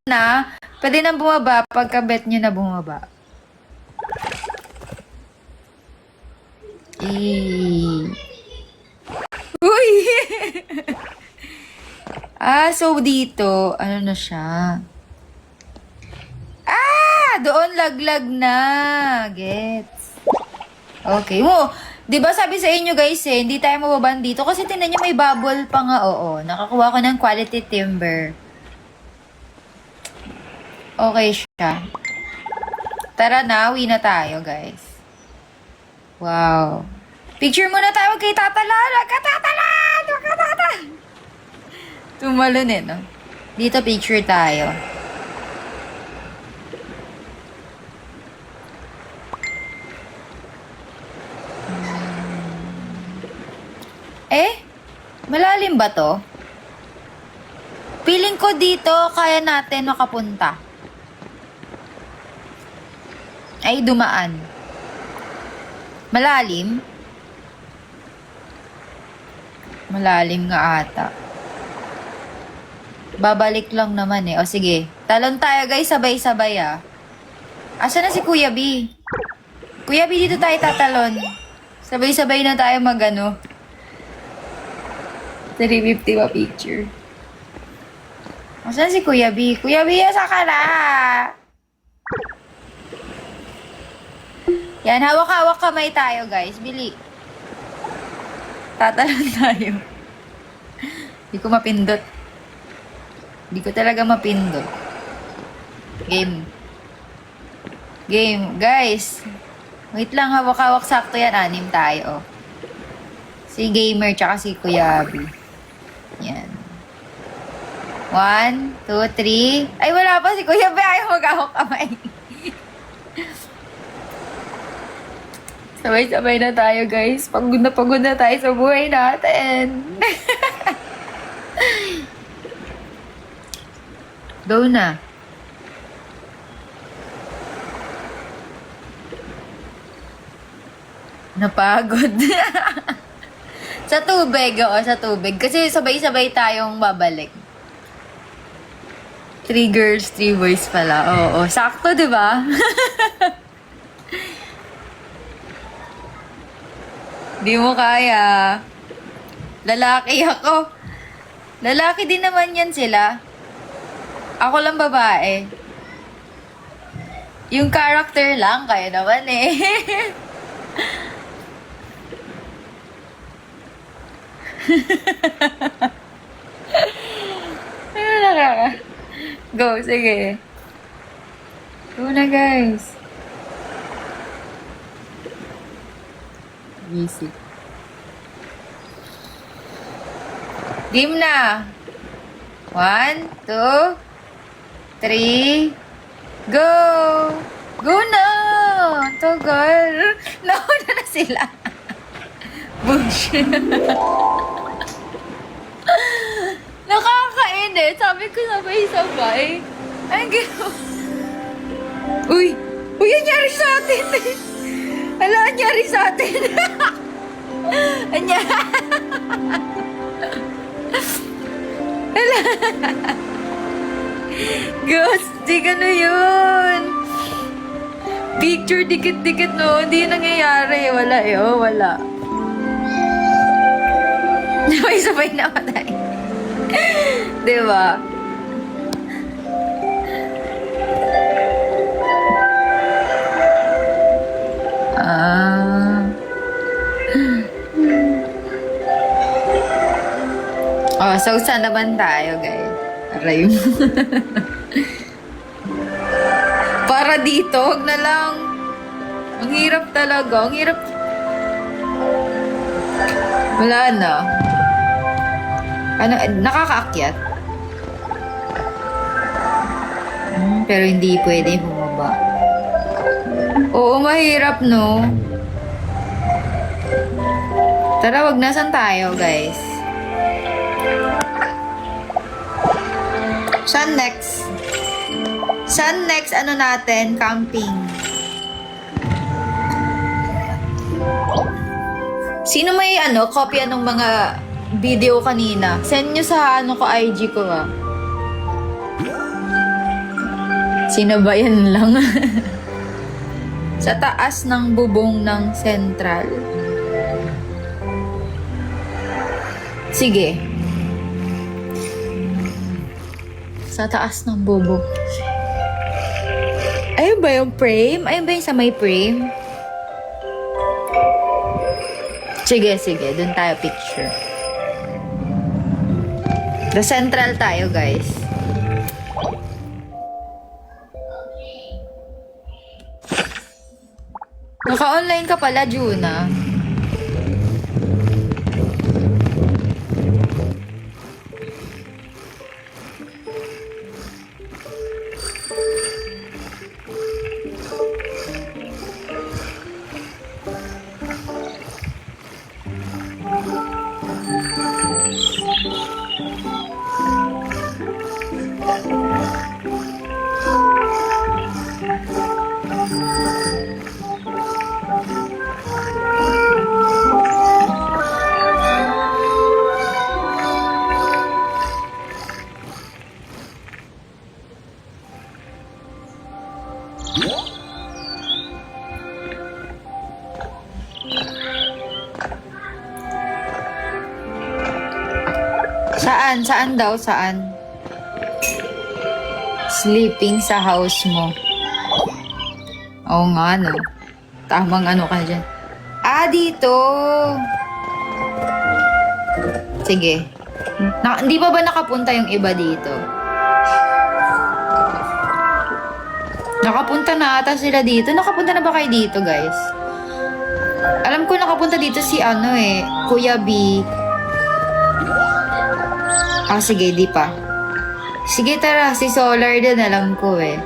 na. Pwede na bumaba pagka-bet nyo na bumaba. Uy! So dito, ano na siya? Doon laglag na. Gets. Okay. Di ba sabi sa inyo guys hindi tayo mababan dito kasi tingnan nyo may bubble pa nga. Oo, nakakuha ko ng quality timber. Okay siya. Tara na, uwi na tayo guys. Wow. Picture muna tayo kay Tatala. Katatala! Tumalon no? Dito picture tayo. Malalim ba to? Feeling ko dito kaya natin makapunta. Ay, dumaan. Malalim? Malalim nga ata. Babalik lang naman O sige. Talon tayo guys, sabay-sabay Asa na si Kuya B? Kuya B, dito tayo tatalon. Sabay-sabay na tayo magano. 350 ba picture? Asan si Kuya B? Kuya B, asa ka na? Yan, hawak-hawak kamay tayo, guys. Bili. Tatalon tayo. Hindi ko mapindot. Hindi ko talaga mapindot. Game. Game. Guys. Wait lang, hawak-hawak. Sakto yan. 6 tayo, Si Gamer, tsaka si Kuya B. Yan. 1, 2, 3. Ay, wala pa si Kuya B. Ayaw mag-ahok kamay. Sabay-sabay na tayo, guys. Pagod na tayo sa buhay natin. Go na. Napagod. Sa tubig, sa tubig. Kasi sabay-sabay tayong babalik. 3 girls, 3 boys pala. Oo, sakto, di ba? Di mo kaya. Lalaki ako. Lalaki din naman yan sila. Ako lang babae. Yung character lang, kaya naman Go, sige. Go na, guys. Easy. Game na. 1, 2, 3, go! Go na! Tagal. Nauna na sila. Bullshit. Nakakainit. Sabi ko sabay-sabay. Ay, gano'n. Uy! Uy, anyari sa atin. Hala, anyari sa atin. Hala. Ghost, di gano'n yun. Picture, dikit-dikit, no? Hindi yun nangyayari. Wala wala. Sabay-sabay na matay. Diba? So saan naman tayo, guys? Aray mo. Para dito, wag na lang. Ang hirap talaga. Ang hirap. Wala na. Ano, nakakaakyat? Pero hindi pwede bumaba. Oo, mahirap, no? Tara, wag na. Saan tayo, guys? Saan next? Saan next, ano natin? Camping. Sino may, kopya ng mga video kanina? Send nyo sa, IG ko, Sinabayan lang. Sa taas ng bubong ng sentral. Sige. Sa taas ng bubong. Ayun ba yung frame? Ayun ba yung sa may frame? Sige, sige. Doon tayo picture. The central tayo, guys. Naka-online ka pala, Juna. Saan? Saan daw? Saan? Sleeping sa house mo. Oo nga, no. Tamang ano ka dyan. Ah, dito. Sige. Hindi pa ba nakapunta yung iba dito? Nakapunta na ata sila dito. Nakapunta na ba kayo dito, guys? Alam ko nakapunta dito si ano eh, Kuya B. Ah, sige, di pa. Sige, tara. Si Solar din, alam ko eh.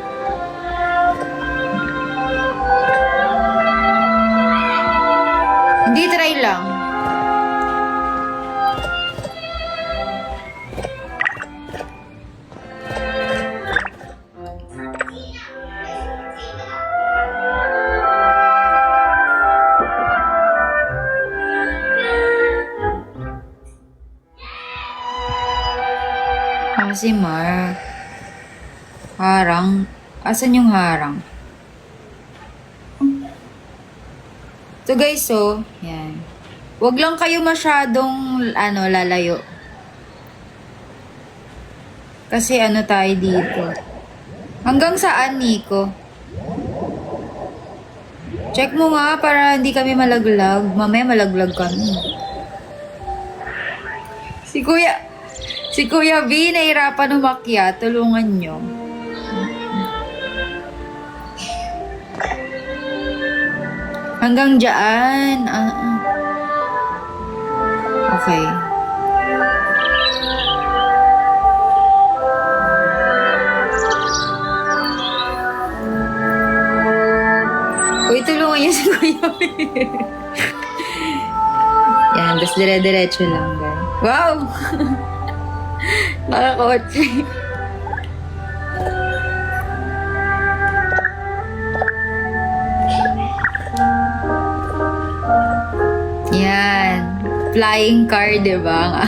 Hindi, try lang. Si Mark. Harang. Asan yung harang? So guys, so, yan. Huwag lang kayo masyadong, lalayo. Kasi tayo dito. Hanggang saan, Nico? Check mo nga para hindi kami malaglag. Mamaya malaglag kami. Si Kuya B, nahirapan umakyat. Tulungan nyo. Hanggang dyan. Okay. Uy, tulungan niyo si Kuya B. Yan, tapos dire-diretso lang, guys. Wow! Nakakotse. Yan. Flying car, diba?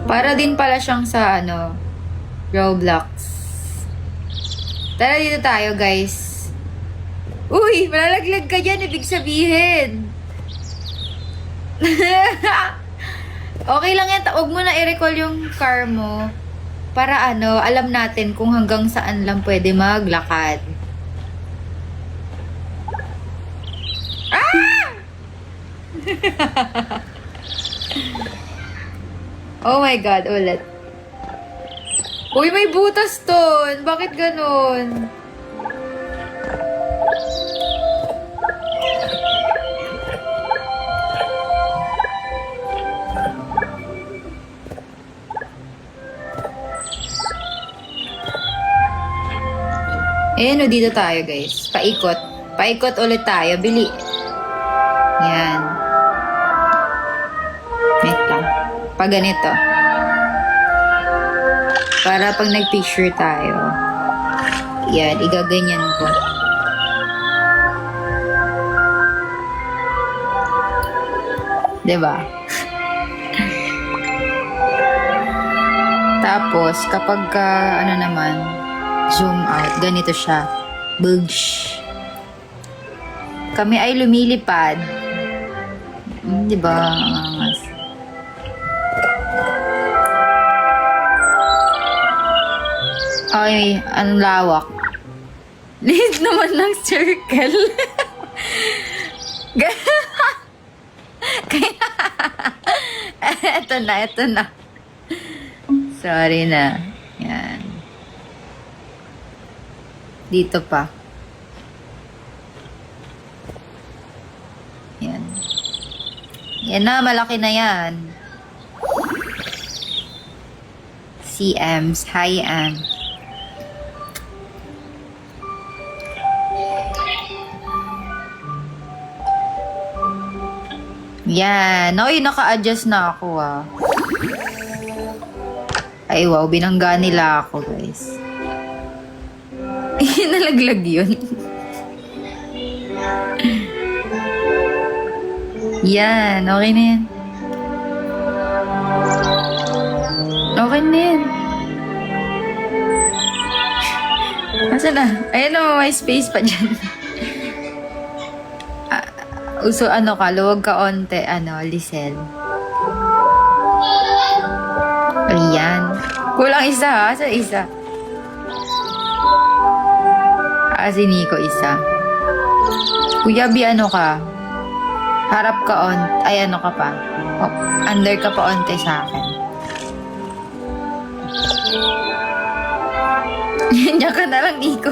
Para din pala siyang sa Roblox. Tara dito tayo, guys. Uy, malalaglag ka dyan, ibig sabihin. Okay lang yan. Huwag mo na i-recall yung car mo. Para alam natin kung hanggang saan lang pwede maglakad. Ah! Oh my God, ulit. Uy, may butas ton. Bakit ganon? Dito tayo, guys. Paikot. Paikot ulit tayo. Bili. Yan. Wait lang. Pag ganito. Para pag nag-picture tayo. Yan. Igaganyan ko. Diba? Tapos, kapag ano naman, zoom out, ganito siya. Bugs. Kami ay lumilipad. Di ba? Ay, ang lawak. Liit naman ng circle. Eto na. Sorry na. Yan. Dito pa. Yan. Yan na, malaki na yan. CMs, high M. Yan. Oy, naka-adjust na ako ah. Ay, wow. Binangga nila ako, guys. Nalaglag yun. Yan. Okay na yan. Okay na yan. Asa na? Ayan naman, may space pa dyan. Uso, ano ka, luwag ka onte, Lisel. Ayan. Kulang isa ha, sa isa. Si Nico isa. Kuya B, ano ka? Harap ka ay ano ka pa? Under ka pa onte sa akin. Diyan ka na lang, Nico.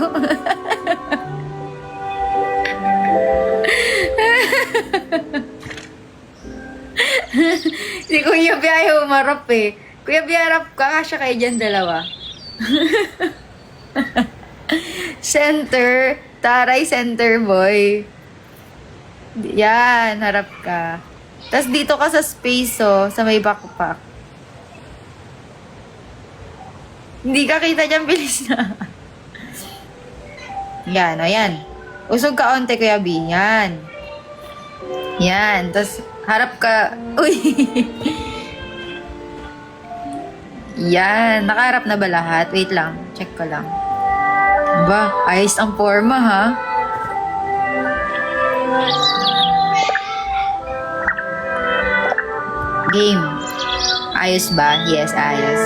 Si Kuya B ayaw umarap eh. Kuya B, harap ka. Kasya kayo dyan dalawa. Center. Taray, center boy. Yan, harap ka. Tapos dito ka sa space, sa may backpack. Hindi ka kita dyan, bilis na. Yan, yan. Usog ka onte, Kuya B. Yan. Yan. Tapos, harap ka. Uy! Yan. Nakaharap na ba lahat? Wait lang. Check ko lang. Ba, ayos ang forma, ha? Game. Ayos ba? Yes, ayos.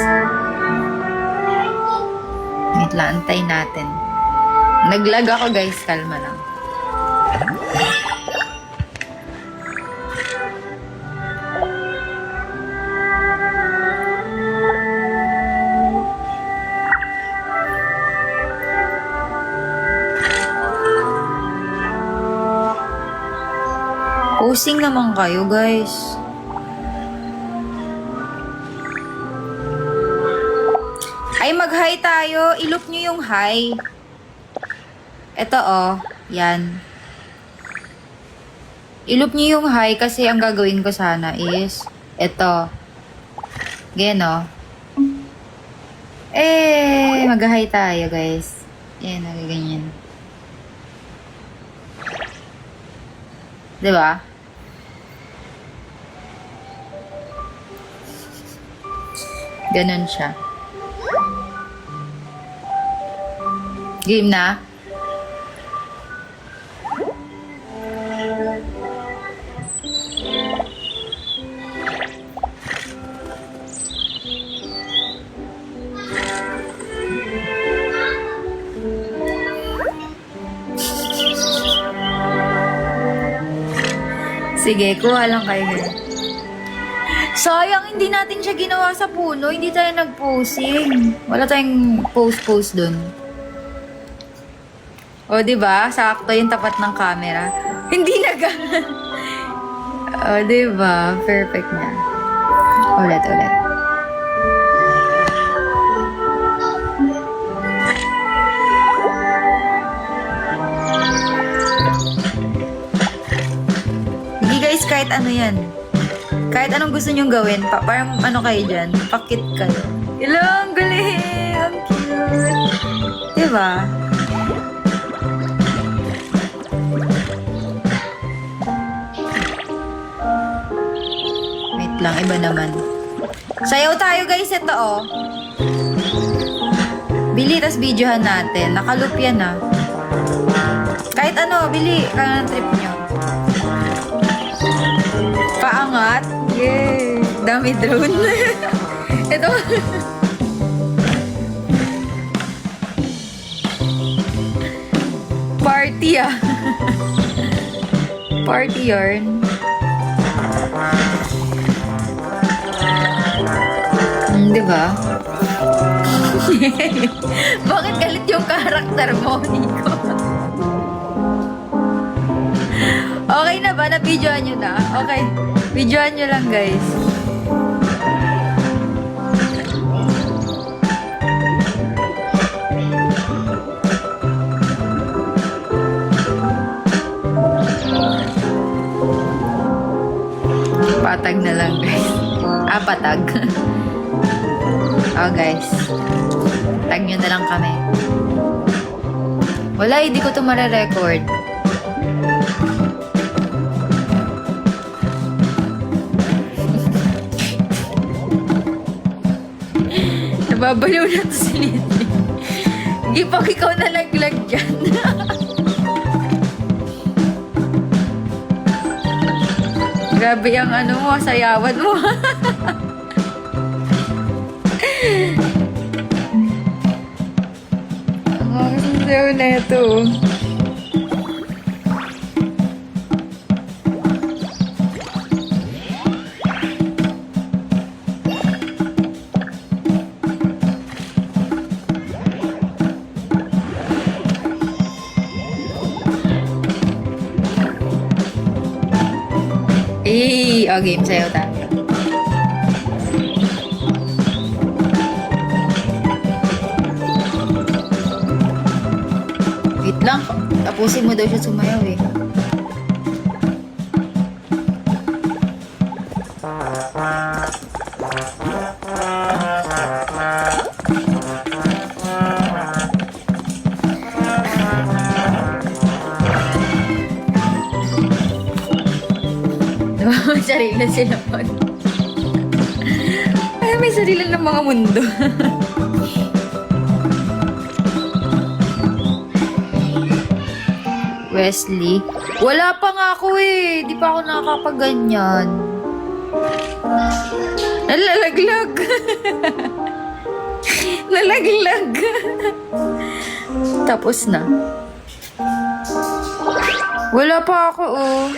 Wait lang. Antay natin. Naglag ako, guys. Kalma lang. Posing naman kayo, guys. Ay, mag-hi tayo. Ilook nyo yung hi. Ito, yan. Ilook nyo yung hi kasi ang gagawin ko sana is ito. Ganyan, mag-hi tayo, guys. Yan, nagaganyan. Diba? Ganon siya. Game na? Sige, kuha lang kayo ganyan. Sayang, hindi natin siya ginawa sa puno. Hindi tayo nag-posing. Wala tayong post dun. O, diba? Sakto yung tapat ng camera. Hindi o, diba? Perfect na. Ulit. Hindi guys, kahit ano yan. Kahit anong gusto nyong gawin, parang ano kayo dyan, pakit kayo. Hello, ang galing! Ang cute! Diba? Wait lang, iba naman. Sayaw tayo guys, ito oh. Bili, tas videohan natin. Nakaloop yan ah. Kahit ano, bili. Kaya ng trip nyo. Paangat. Yay. Dami drone. Ito. Party ah. Party yarn. Diba? Bakit galit yung karakter mo, Nico? Okay na ba? Na-videoan nyo na? Okay. Videoan nyo lang, guys. Patag na lang, guys. Ah, patag. Oh, guys. Tag nyo na lang kami. Wala, hindi ko ito mare-record. Nababaliw na ito si Lidley. Hindi pag ikaw nalaglag dyan. Grabe ang ano mo, sayawan mo. Ang sayaw na ito. Oh, game sayo tayo. Wait lang. Tapusin mo daw siya sumayaw eh. May sarili sila po. Ay, may sarili ng mga mundo. Wesley. Wala pa nga ako eh. Di pa ako nakakapaganyan. Nalalaglag. Nalaglag. Tapos na. Wala pa ako oh.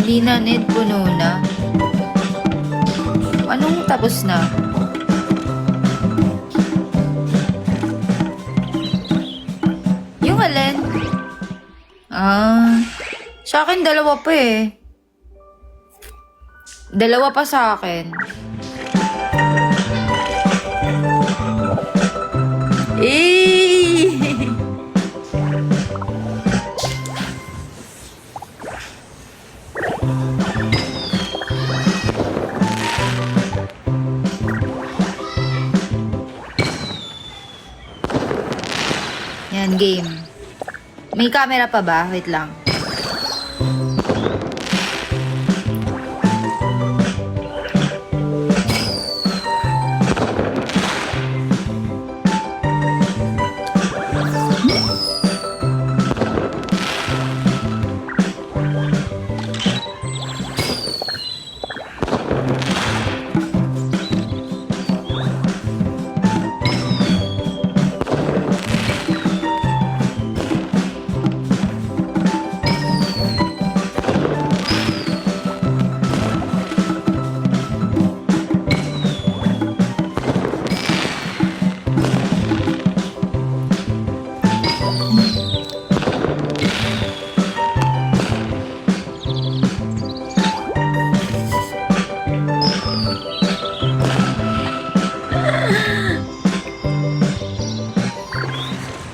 Hindi na, need puno na. Anong tapos na? Yung alin? Ah, sa akin dalawa pa eh. Dalawa pa sa akin. Eh! Yan, game. May camera pa ba? Wait lang.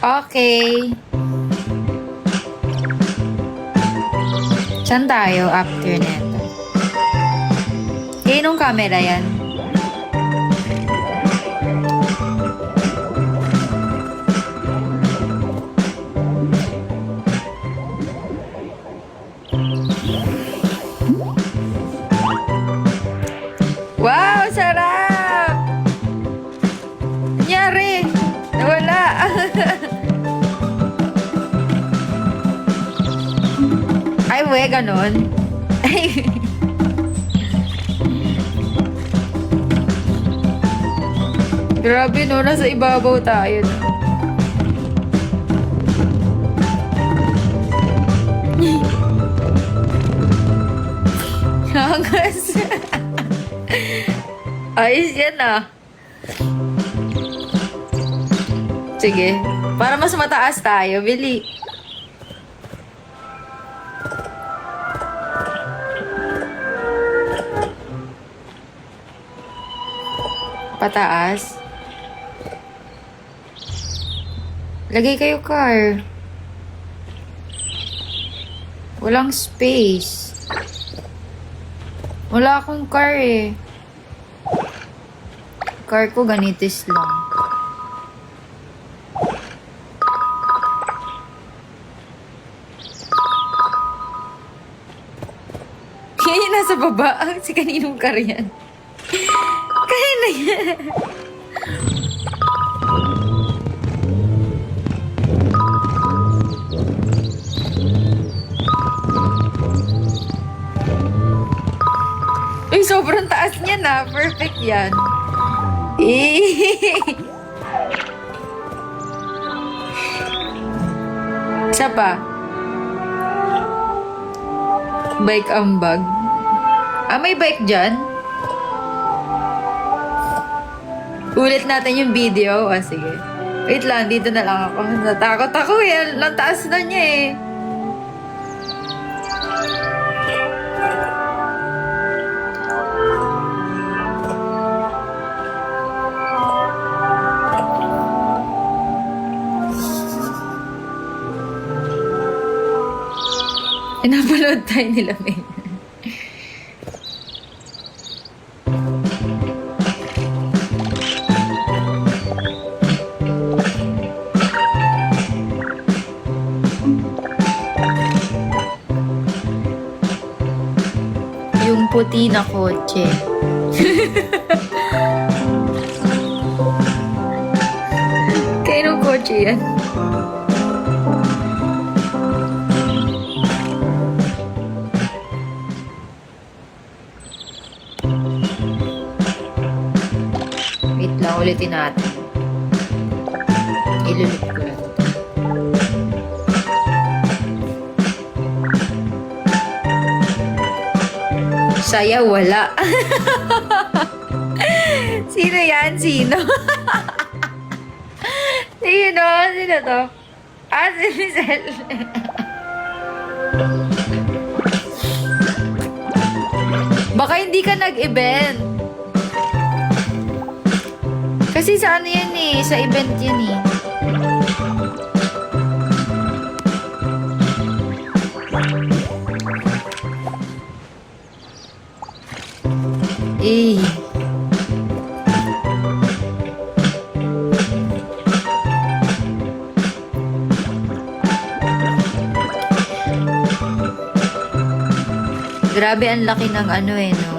Okay. Saan tayo after neto? Nung camera yan? Uwe, ganon. Grabe no, nasa ibabaw tayo no. Hangas. Ayos yan ah. Sige. Para mas mataas tayo, Bili. Pataas. Lagay kayo car. Walang space. Wala akong car eh. Car ko ganitis lang. Kaya yung nasa baba. Si kaninong car yan? Kaya na yan. Uy, sobrang taas niya na. Perfect yan. Isa pa. Bike ambag. Ah, may bike dyan? Ulit natin yung video. Ah, sige. Wait lang, dito na lang ako. Natakot ako eh. Ang taas na niya eh. Pinapanood tayo nila, May. Yung puti na kotse. Kaya nung kotse yan. Wait lang, ulitin natin. Ilulip ko lang. Saya wala. Sino yan? Sino? Sino? Sino to? Ah, si Michelle. Baka hindi ka nag-event. Kasi sa ano yan eh? Sa event yan eh. Eh. Grabe, ang laki ng ano eh, no?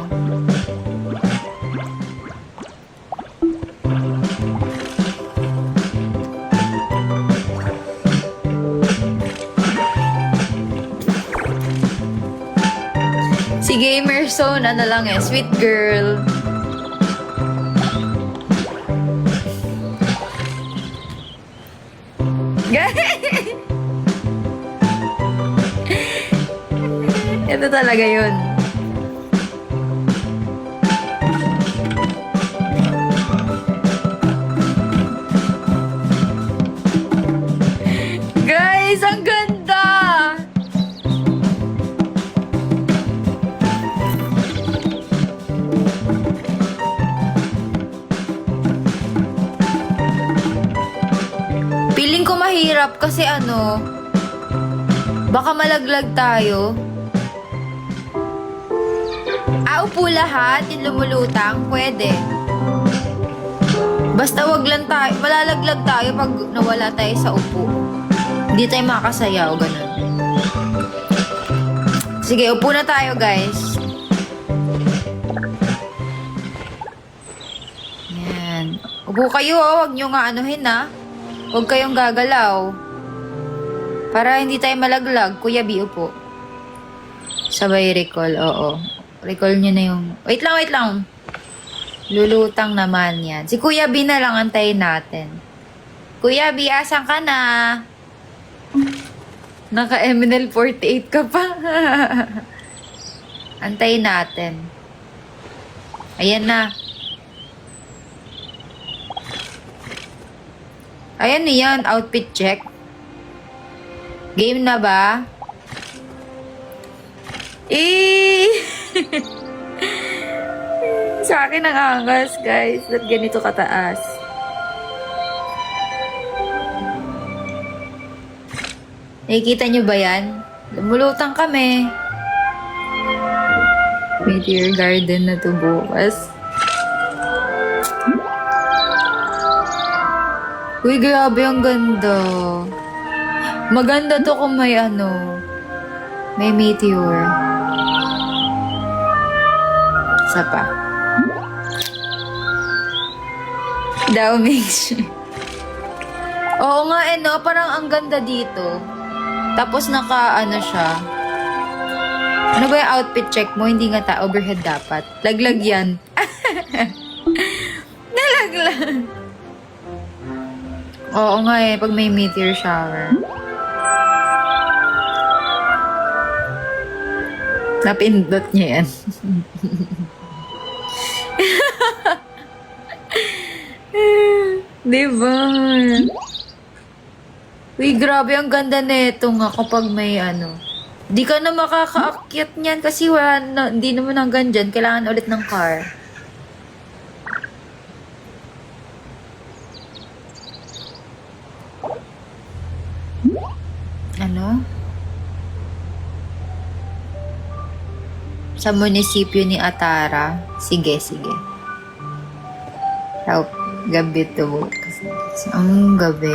Si Gamerzone, ano lang eh, sweet girl. Ito talaga yun. Guys, ang ganda! Feeling ko mahirap kasi ano, baka malaglag tayo. Upo lahat, yung lumulutang, pwede. Basta wag lang tayo, malalaglag tayo pag nawala tayo sa upo. Hindi tayo makakasayaw, ganun. Sige, upo na tayo, guys. Yan. Upo kayo, oh. Wag nyo nga anuhin, ha. Huwag kayong gagalaw. Para hindi tayo malaglag. Kuya B, upo. Sabay recall, oo. Recall nyo na yung... Wait lang, wait lang. Lulutang naman yan. Si Kuya B na lang antayin natin. Kuya B, asan ka na? Naka-MNL 48 ka pa. Antayin natin. Ayan na. Ayan na yan, outfit check. Game na ba? Sa akin ang angas, guys. Ba't ganito kataas? Nakikita nyo ba yan? Lumulutang kami. Meteor Garden na to bukas. Uy, grabe ang ganda. Maganda to kung may may meteor. Isa pa. Daw makes sure. Oo nga no, parang ang ganda dito. Tapos siya. Ano ba yung outfit check mo? Hindi nga overhead dapat. Laglag yan. Nalaglag. Oo nga pag may meteor shower. Napindot niya yan. Diba? Uy, grabe ang ganda nito nga kapag may Di ka na makakaakyat niyan kasi hindi naman hanggang dyan. Kailangan ulit ng car. Sa munisipyo ni Atara. Sige. Help. Gabi to. Ang gabi.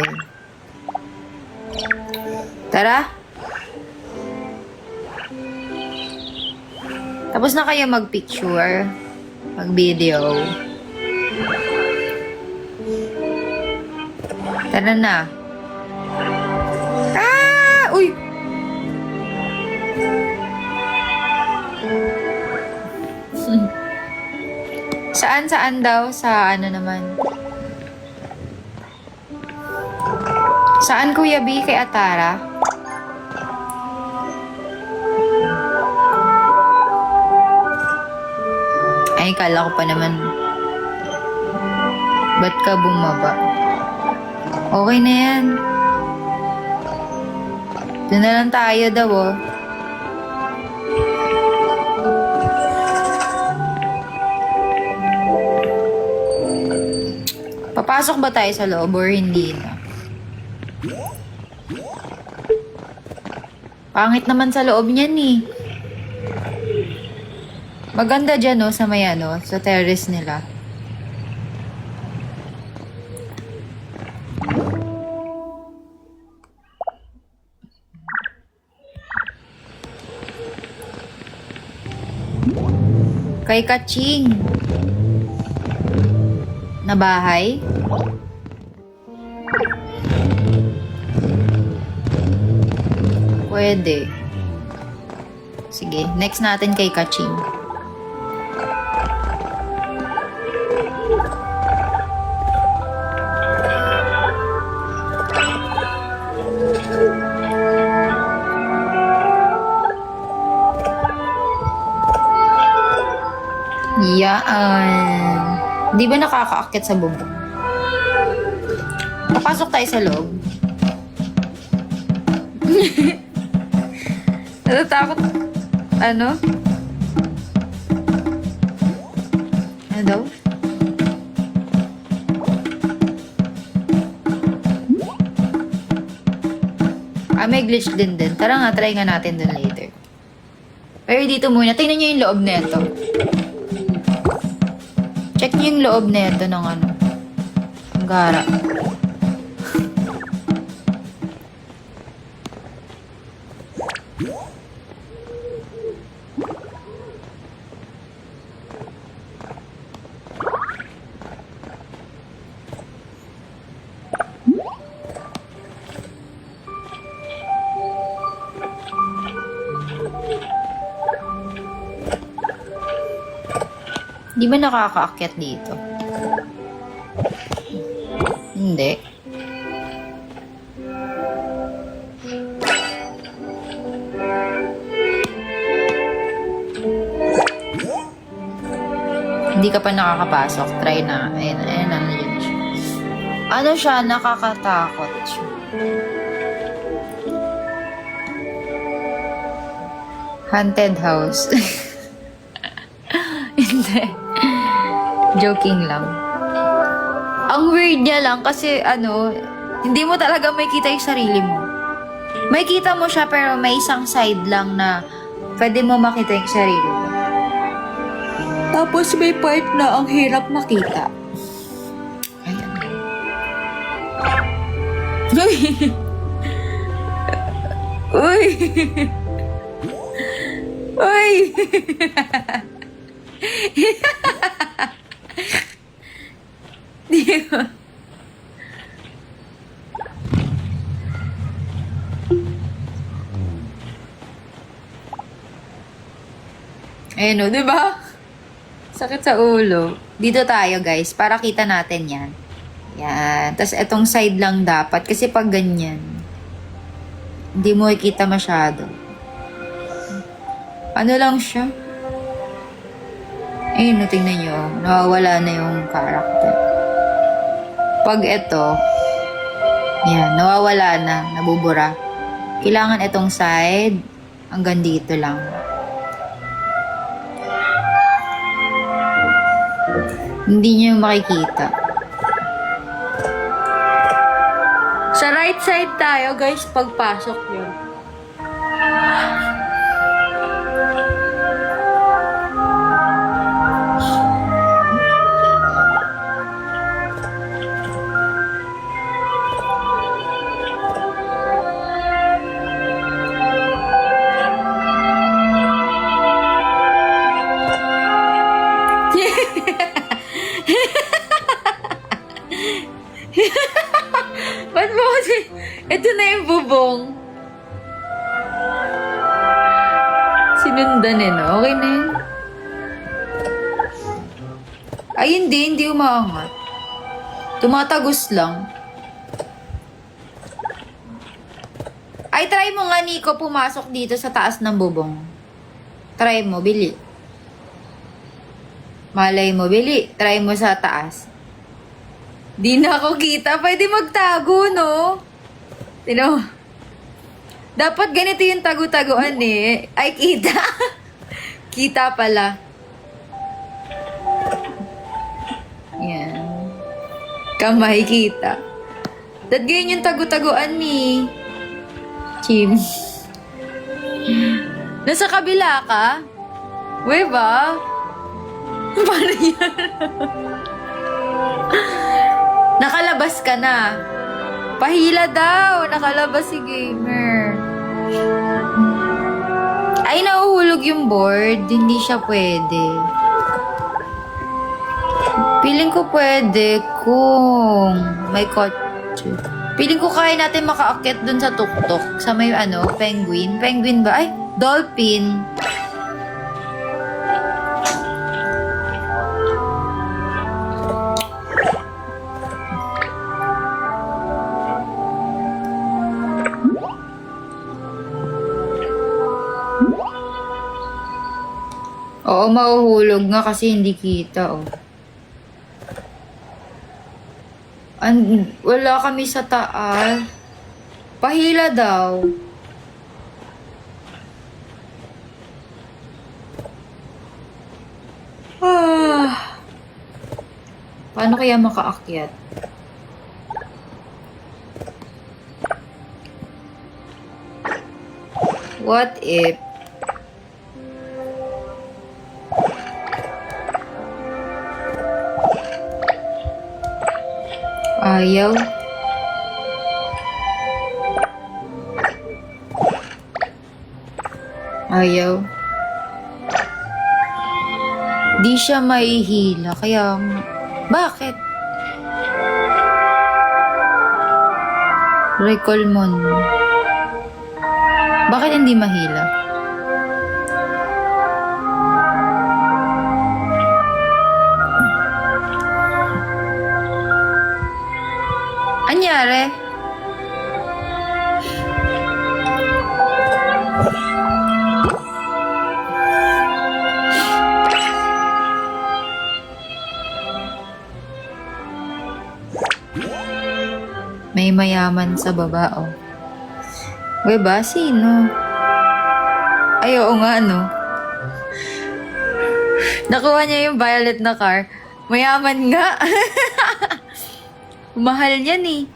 Tara. Tapos na kayo mag-picture. Mag-video. Tara na. Uy! Saan daw? Sa naman? Saan, Kuya B? Kay Atara? Ay, kala ko pa naman. Ba't ka bumaba? Okay na yan. Doon na lang tayo daw, Papasok ba tayo sa loob or hindi na? Pangit naman sa loob niyan Maganda dyan sa may sa terrace nila. Kay Kaching. Na bahay? Pwede. Sige, next natin kay Kaching. Yan. Di ba nakakaakyat sa bubong? Papasok tayo sa loob. Natatakot. Ano daw? May glitch din. Tara nga, try nga natin dun later. Pero dito muna, tingnan nyo yung loob na ito. Check nyo yung loob na ito ng ng gara. Di ba nakakaakyat dito? Hindi. Hindi ka pa nakakapasok. Try na. Ayun, nandiyan siya. Ano siya? Nakakatakot siya. Haunted house. Hindi. Joking lang. Ang weird niya lang kasi hindi mo talaga makita yung sarili mo. Makita mo siya pero may isang side lang na pwede mo makita yung sarili mo. Tapos may part na ang hirap makita. Ayan. Uy! Uy! Uy! Di ba? Ayun o, di ba? Sakit sa ulo. Dito tayo, guys, para kita natin yan. Yan. Tapos, etong side lang dapat. Kasi pag ganyan, hindi mo ikita masyado. Ano lang siya? Ayun, tingnan nyo. Nawawala na yung character. Pag ito, yan, nawawala na. Nabubura. Kailangan itong side, hanggang dito lang. Hindi nyo makikita. Sa right side tayo, guys, pagpasok yun. Ba't mo kasi... Ito na yung bubong. Sinundan no? Okay na yun. Ay, hindi umaangat. Tumatagos lang. Ay, try mo nga, Nico, pumasok dito sa taas ng bubong. Try mo, bili. Malay mo, bili. Try mo sa taas. Di na ako kita. Pwede magtago, no? Tino. Dapat ganito yung tago-taguan eh. Ay, kita. Kita pala. Yan. Kamay kita. Dapat ganyan yung tago-taguan ni Kim. Nasa kabila ka? Uy ba? Paano yan? Nakalabas ka na. Pahila daw. Nakalabas si gamer. Ay, nahuhulog yung board. Hindi siya pwede. Piling ko pwede kung may kotse. Piling ko kaya natin makaakyat dun sa tuktok. Sa may penguin. Penguin ba? Ay, dolphin. Oo, mahuhulog nga kasi hindi kita, oh. Wala kami sa taas. Pahila daw. Paano kaya makaakyat? What if... Ayaw. Ayaw. Di siya mahihila. Kaya, bakit? Recall mo. Bakit hindi mahila? Anyari? May mayaman sa baba, oh. Diba? Sino? Ay, oo nga, no? Nakuha niya yung violet na car. Mayaman nga. Mahal yan, eh.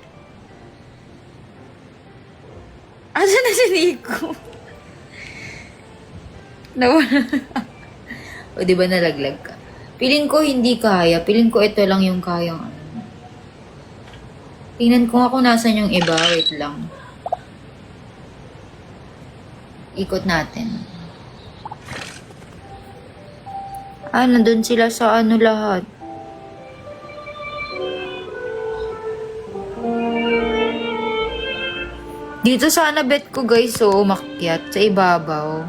Asa na si Nico? Nawala. O, diba nalaglag ka? Piling ko hindi kaya. Piling ko ito lang yung kayang ano. Tingnan ko nga kung nasan yung iba. Wait lang. Ikot natin. Ah, nandun sila sa ano lahat. Dito sana bet ko guys, so umakyat sa ibabaw.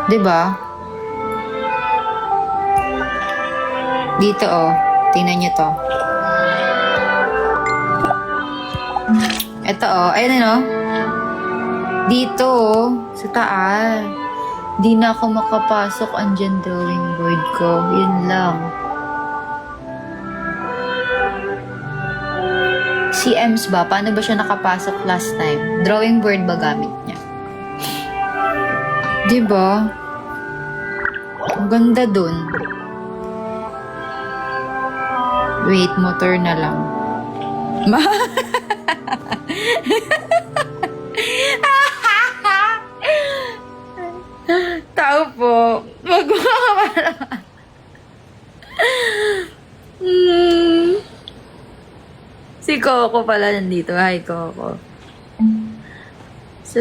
'Di ba? Dito oh, tingnan niyo to. Ito oh, ayun oh. Dito oh, sa taas. Di na ako makapasok, andyan drawing board ko. Yun lang. Si Ems ba? Paano ba siya nakapasok last time? Drawing board ba gamit niya? Diba? Ang ganda dun. Wait, motor na lang. Tao po. Magmamala. Si Coco pala nandito. Hi, Coco. So,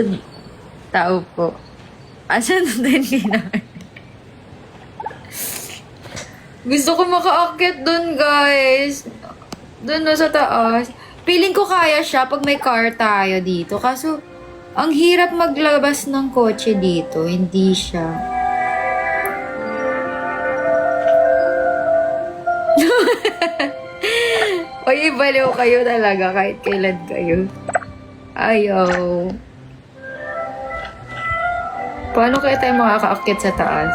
tao po. Asan din kinain? Gusto ko makaakyat dun, guys. Dun no, sa taas. Feeling ko kaya siya pag may car tayo dito. Kaso, ang hirap maglabas ng kotse dito. Hindi siya. Oy, ibaliw kayo talaga kahit kailan kayo. Ayaw. Paano kaya tayo makakaakyat sa taas?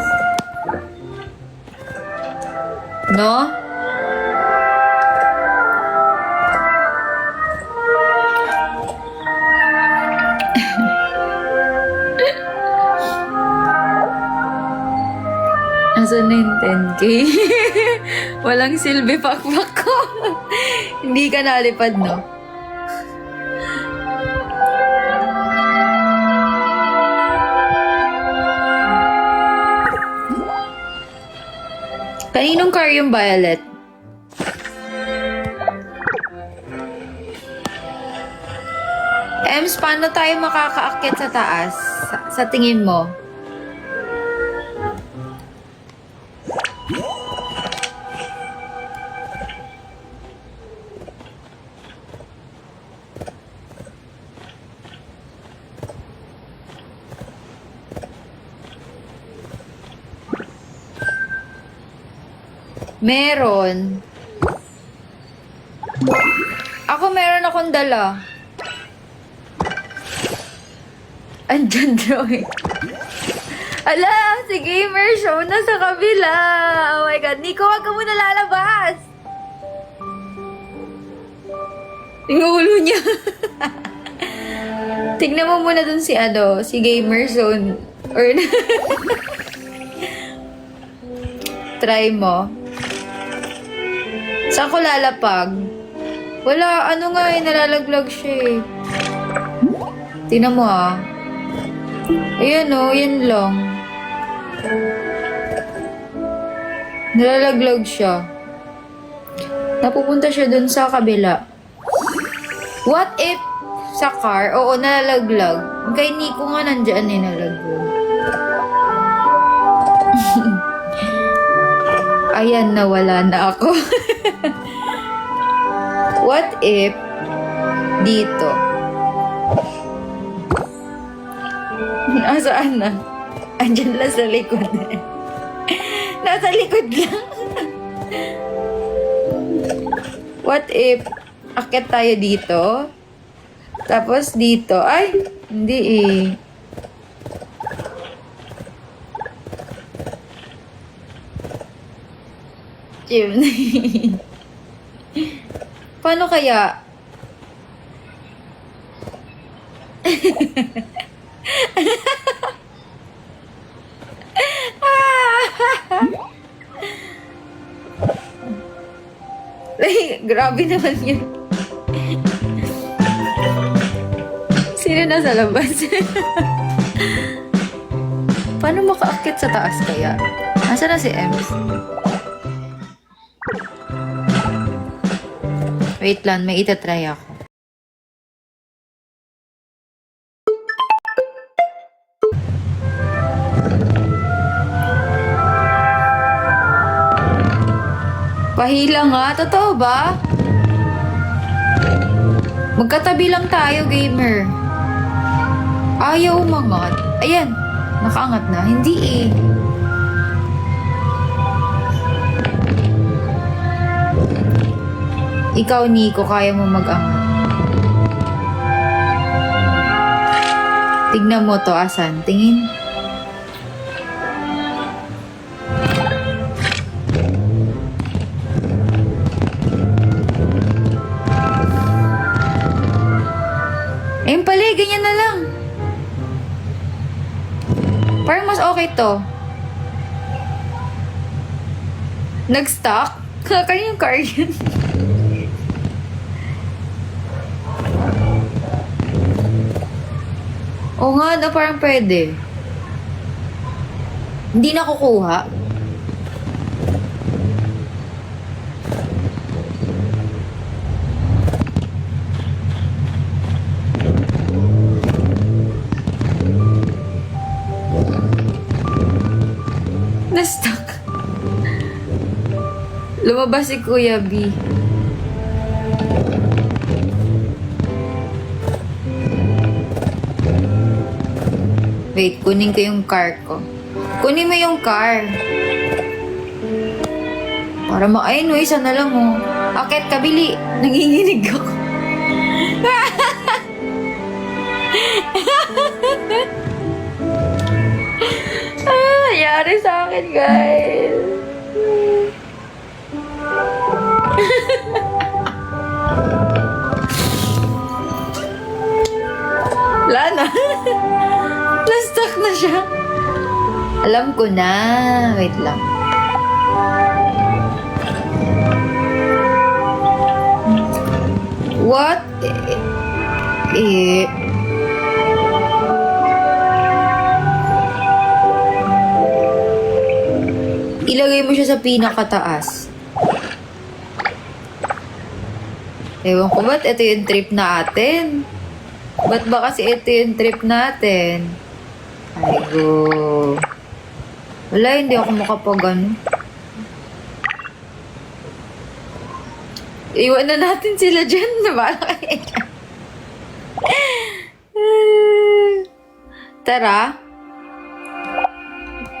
No? Asan na yung 10K? Walang silbi pakpak ko. Hindi ka nalipad, no? Kaninong car yung violet? Ems, paano tayo makakaakyat sa taas? Sa tingin mo? Meron. Ako meron akong dala. Andyan drawing. Ala, si Gamer Show na sa kabila. Oh my God. Nico, wag ka muna lalabas. Yung ulo niya. Tignan mo muna dun si si Gamer Zone. Or try mo. Saan ko lalapag? Wala, ano nga eh, nalalaglag siya eh. Tingnan mo ah. Ayan oh, yan lang. Nalalaglag siya. Napupunta siya dun sa kabila. What if sa car? Oo, nalalaglag. Kay Nico nga nandyan eh, nalaglag. Ayan, nawala na ako. What if dito? Nasaan na? Andyan lang sa likod. Nasa likod lang. What if Akit tayo dito. Tapos dito. Ay, hindi eh. Chimney. Paano kaya? Ay, grabe naman yun. Sino nasa labas? Paano makaakit sa taas kaya? Nasaan na si Ems? Wait lang, may itatry ako. Pahila nga, totoo ba? Magkatabi lang tayo, gamer. Ayaw umangat. Ayan, nakaangat na. Hindi eh. Ikaw, Nico, kaya mo mag-angat. Tignan mo to, asan? Tingin. Ayun pala, ganyan na lang. Parang mas okay to. Nag-stock? Kaya yung car yun. Oo nga, na parang pwede. Hindi na kukuha. Na-stuck. Lumabas si Kuya B. Wait, kunin ko yung car ko. Kunin mo yung car. Para ayun, isa na lang oh. Akit, kabili. Nanginginig ako. Nangyari sa akin, guys. Wala na. Na-stuck na siya. Alam ko na. Wait lang. What? Ilagay mo siya sa pinakataas. Ewan ko ba't ito yung trip natin? Ba't ba kasi ito yung trip natin? Ay go. Wala, hindi ako makapag-ano. Iwan na natin sila dyan. Nabala kayo dyan. Tara.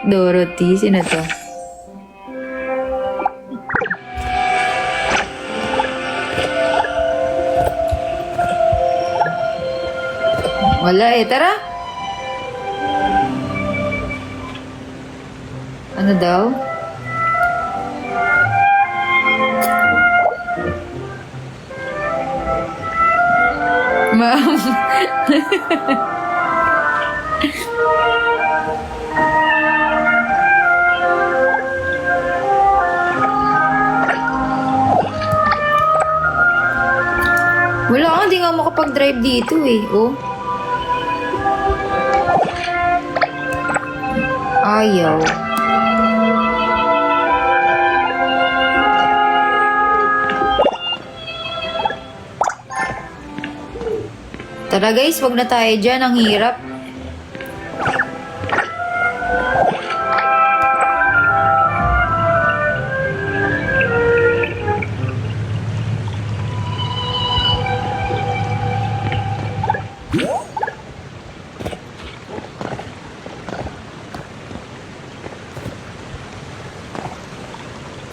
Dorothy, sino to? Wala eh. Tara. Ano daw? Ma'am. Wala ka, hindi nga makapag-drive dito eh. Oh. Ayaw. Tara guys, wag na tayo dyan. Ang hirap.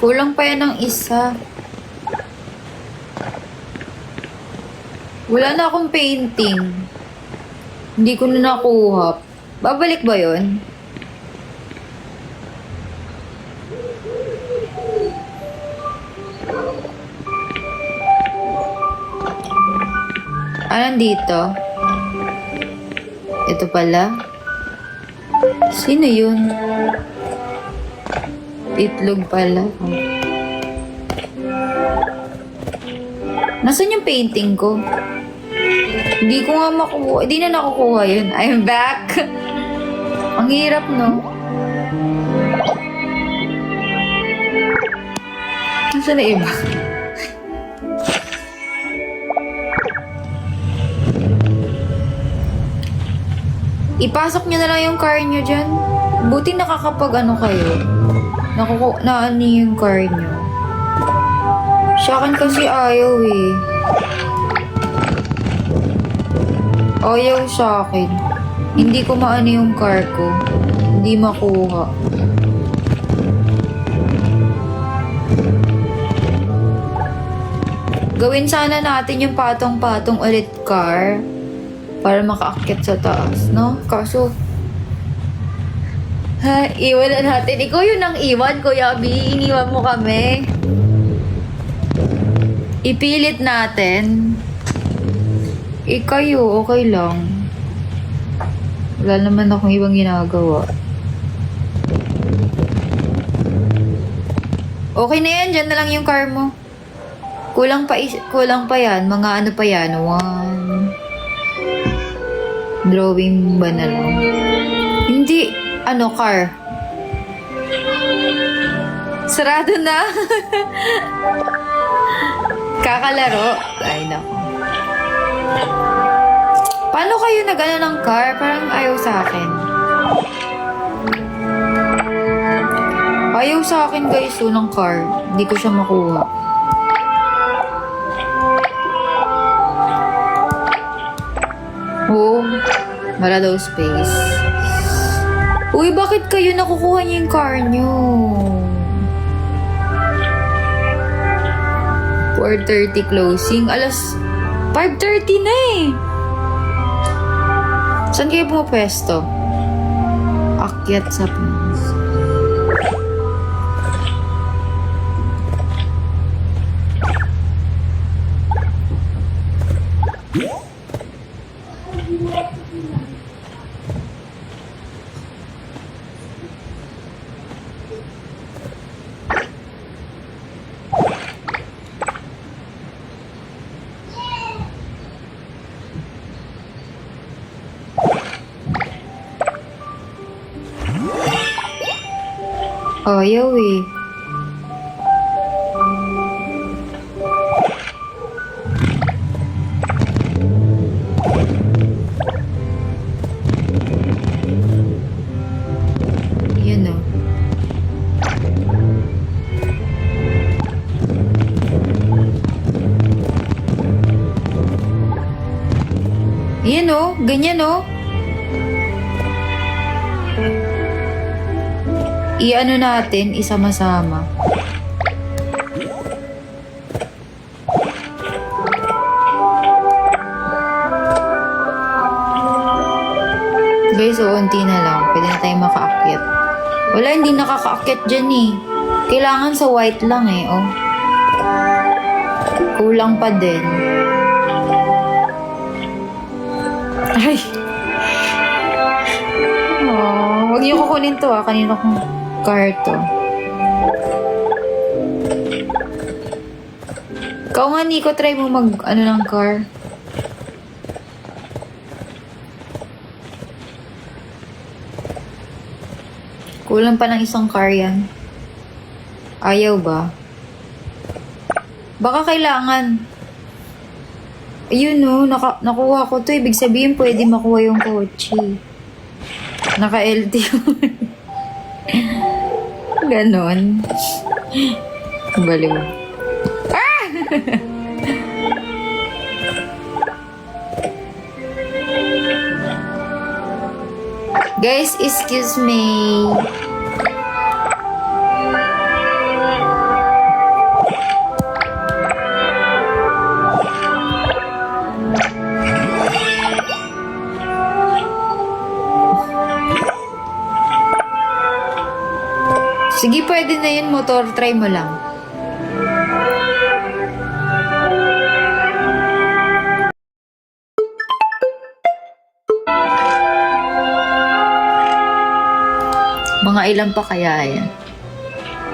Kulang pa yan ng isa. Wala na akong painting. Hindi ko na nakuha. Babalik ba yun? Nandito? Ito pala. Sino yun? Itlog pala. Nasaan yung painting ko? Hindi ko nga makuha. Hindi na nakukuha yun. I'm back. Ang hirap, no? Nasaan na iba? Ipasok nyo na lang yung car nyo dyan. Buti nakakapag ano kayo. Naano yung car nyo. Sa akin kasi ayaw eh. Ayaw sa akin. Hindi ko maano yung car ko. Hindi makuha. Gawin sana natin yung patong-patong ulit car. Para makaakyat sa taas, no? Kaso, iwan na natin. Ikaw yun ang iwan, Kuya B. Iniwan mo kami. Ipilit natin. Kayo, okay lang. Wala naman akong ibang ginagawa. Okay na yan, dyan na lang yung car mo. Kulang pa yan. Mga ano pa yan? Drawing ba na lang? Hindi. Car. Sarado na. Kakalaro. Ay, nako. Paano kayo nag-ano ng car? Parang ayaw sa akin. Ayaw sa akin guys, ng car. Hindi ko siya makuha. Oh, wala daw space. Uy, bakit kayo nakukuha niyo yung car niyo? 4:30 closing. 5:30 na eh. Saan kayo pumapwesto? Akyat sa pins. Ayaw eh. Yan o. Yan o. Ganyan o. I-ano natin, isama-sama. Guys, unti na lang. Pwede na tayong makaakyat. Wala, hindi nakakaakyat dyan eh. Kailangan sa white lang eh, oh. Kulang pa din. Ay! Oh, huwag niyo kukunin to kanina kong car to. Ikaw nga, Nico, try mo ng car. Kulang pa ng isang car yan. Ayaw ba? Baka kailangan. Ayun no, nakuha ko to. Ibig sabihin, pwede makuha yung kotse. Naka-LTO. Ganon. Baliw. Ah! Guys, excuse me. pwede na yun, motor. Try mo lang. Mga ilan pa kaya yan?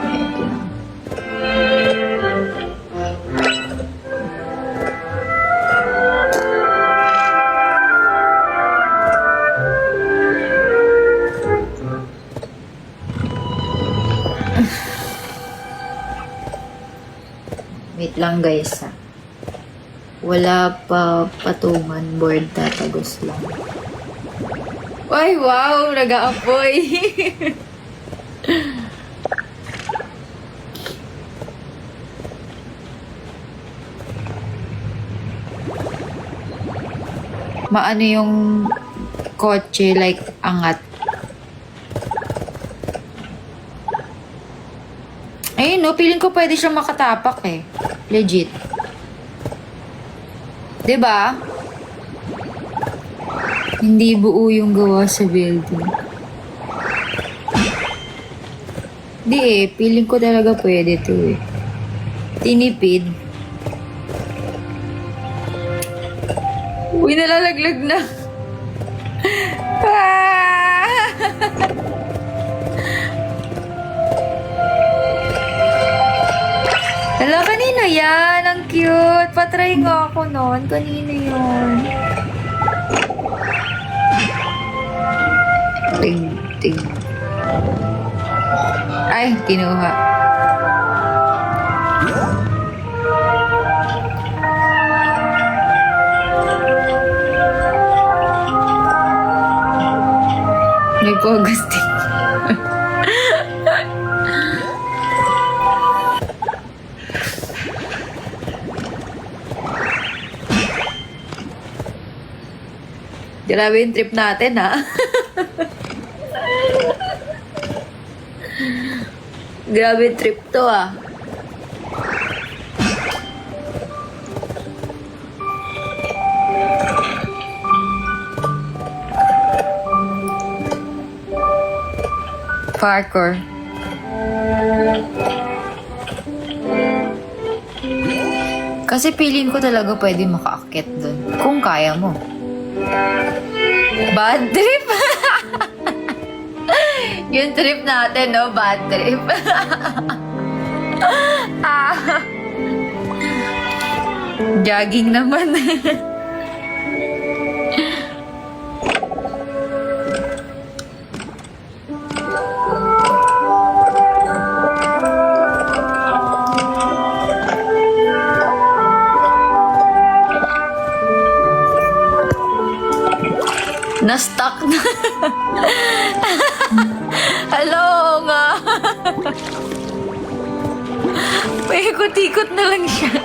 Ito na. Wait lang guys ha. Wala pa patungan, board tatagos lang. Ay wow, nag-aapoy. Maano yung kotse, like angat. Ayun no, feeling ko pwede siyang makatapak eh. Legit. 'Di ba? Hindi buo yung gawa sa building. Di eh, feeling ko talaga pwede to eh. Tinipid. Uy, nalalaglag na. Ah! Hala, kanina yan. Ang cute. Patry nga ako noon. Kanina yun. Ting, ting. Ay, kinuha. May pagustin. Grabe yung trip natin, ha? Grabe yung trip to, ah. Parkour. Kasi feeling ko talaga pwede makaakyat dun. Kung kaya mo. Bad trip! Yung trip natin, no? Bad trip. Ah. Jogging naman. Na-stuck na. Hello nga. Paikot-ikot na lang siya.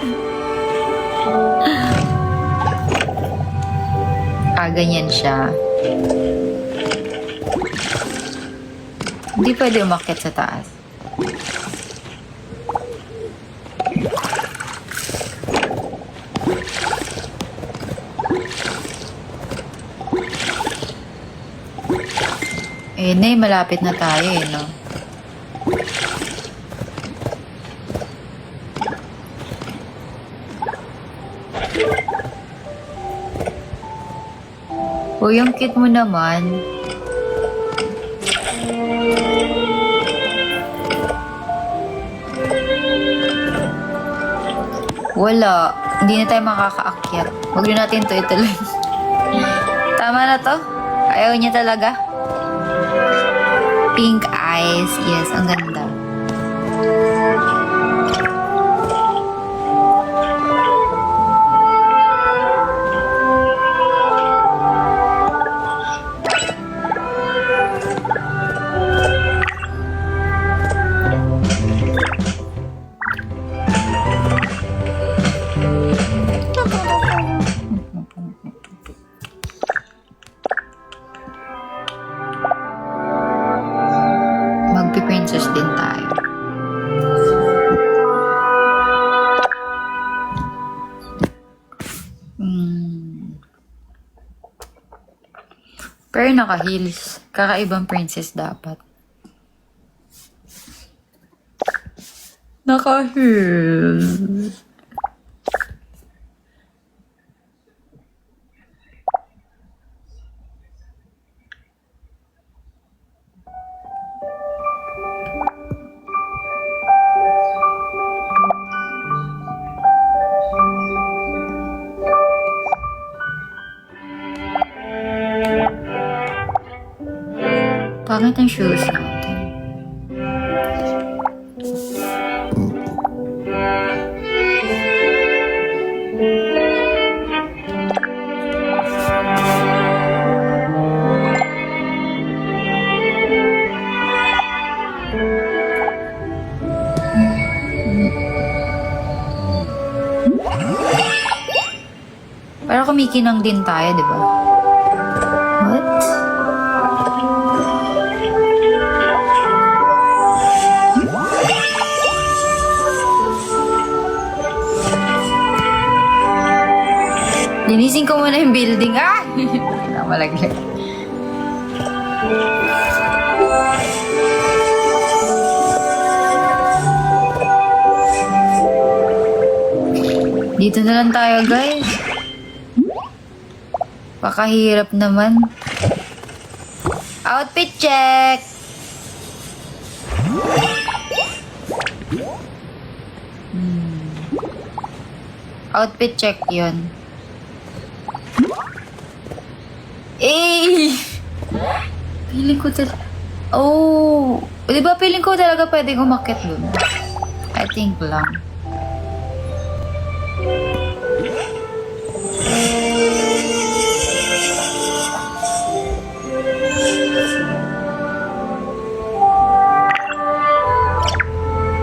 Ganyan siya. Hindi pwede umakyat sa taas. Nay, malapit na tayo eh, no? O, yung kit mo naman. Wala. Hindi na tayo makakaakyat. Huwag na natin to ituloy. Tama na to? Ayaw niya talaga? Pink eyes. Yes, ang ganda. Magpi-princess din tayo. Pero naka-heels. Kakaibang princess dapat. Naka-heal. Pangit ang shoes natin. Para kumikinang din tayo, di ba? What? Linisin ko muna yung building. Ah! Malaglag. Dito na lang tayo, guys. Pakahirap naman. Outfit check! Outfit check yun. Eh! Feeling ko talaga... Oh! Di ba feeling ko talaga pwedeng umakyat dun? I think lang.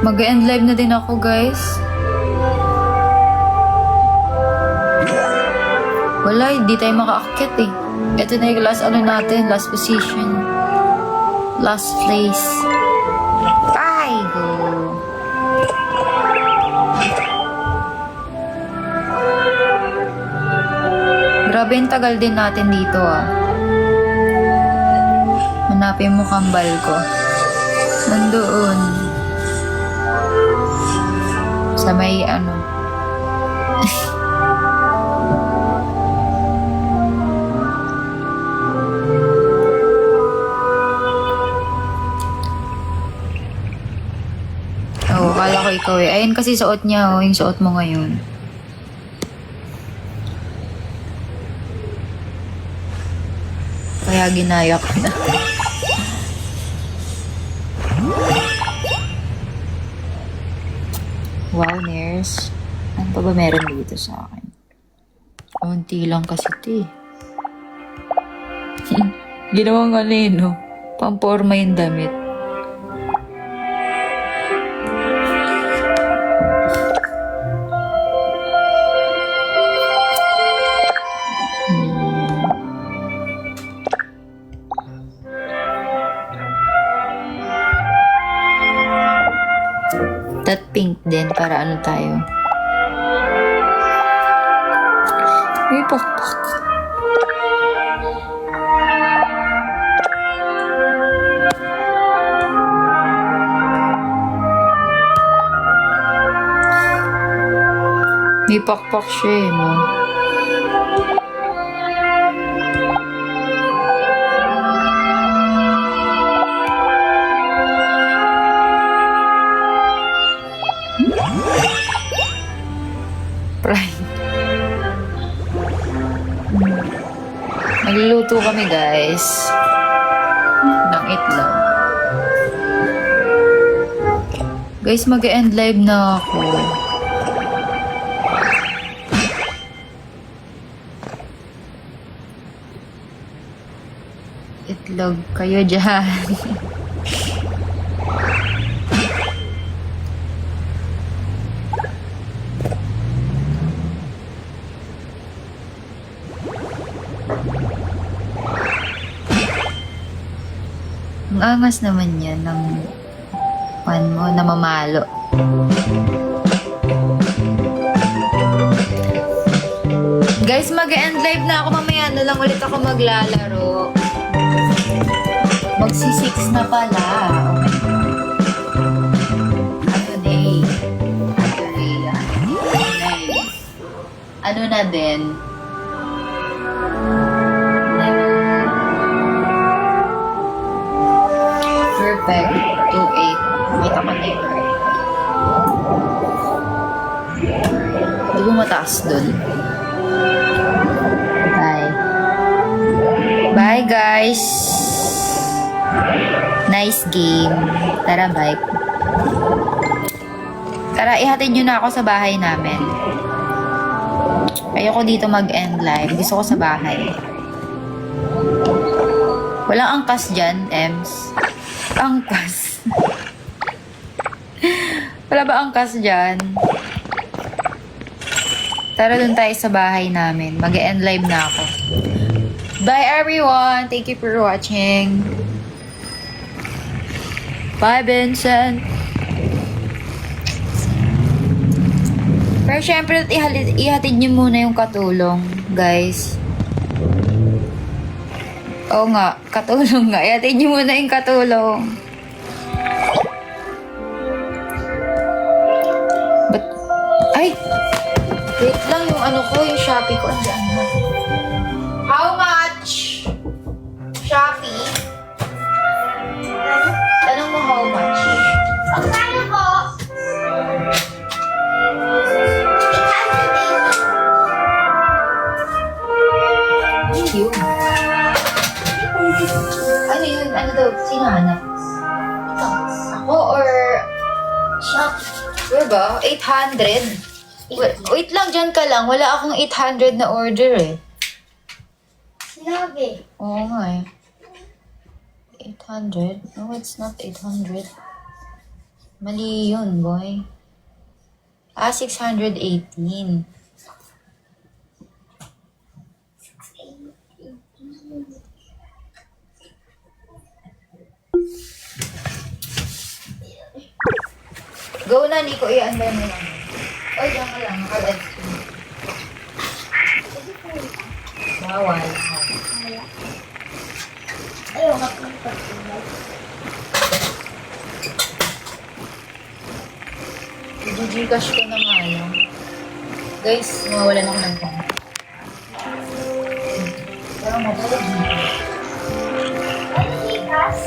Mag-end live na din ako, guys. Wala, hindi tayo makaakyat eh. Ito na yung last ano natin, last position. Last place. Ay, go. Grabe yung tagal din natin dito ah. Hanapin mo kambal ko. Nandoon. Sa may ano. Akala ko ikaw eh. Ayun kasi suot niya, oh. Yung suot mo ngayon. Kaya ginaya ko na. Wow, nurse. Ano pa ba meron dito sa akin? Unti lang kasi ito eh. Ginawang alino. Pamporma yung damit. That pink din para ano tayo. May pakpak. May pakpak siya eh, no? Nagluluto kami, guys. Ng itlog. Guys, mag-end live na ako. Itlog kayo dyan. Ang angas naman yan ng pan mo na mamalo. Guys, mag-end live na ako mamaya. Ano lang ulit ako maglalaro. Magsi-6 na pala. Ano day? ano na din. Perfect. 2.8. Kita ko na yun. Di ba mataas dun? Bye. Bye, guys. Nice game. Tara, bye. Tara, ihatid nyo na ako sa bahay namin. Ayoko dito mag-end live. Gusto ko sa bahay. Walang angkas dyan, Ems. Angkas. Wala ba angkas dyan? Tara dun tayo sa bahay namin. Mag-end live na ako. Bye everyone! Thank you for watching. Bye, Vincent! Pero syempre, ihatid niyo muna yung katulong, guys. Oo nga, katulong nga. Ihatid niyo muna yung katulong. But, ay! Wait lang, yung ano ko, yung Shopee ko. Andiyan na. How much? Shopee? Tanong mo how much? Magkano po? Yun. Ano yun? Ano daw? Sino hanap? Ako or... Shopee? Ba? 800? Wait lang, dyan ka lang. Wala akong 800 na order eh. Sinabi. Oo nga eh. 800? No, it's not 800. Mali yun, boy. 618. Go na, Nico. I-unbar mo lang. Oy, diyan ka lang. Naka-live stream. Bawal. Ayaw ka pang pagkulay. I-gcash ko na nga lang. Guys, mawawalan ako ng pang. Pero mabulog dito. Ano likas?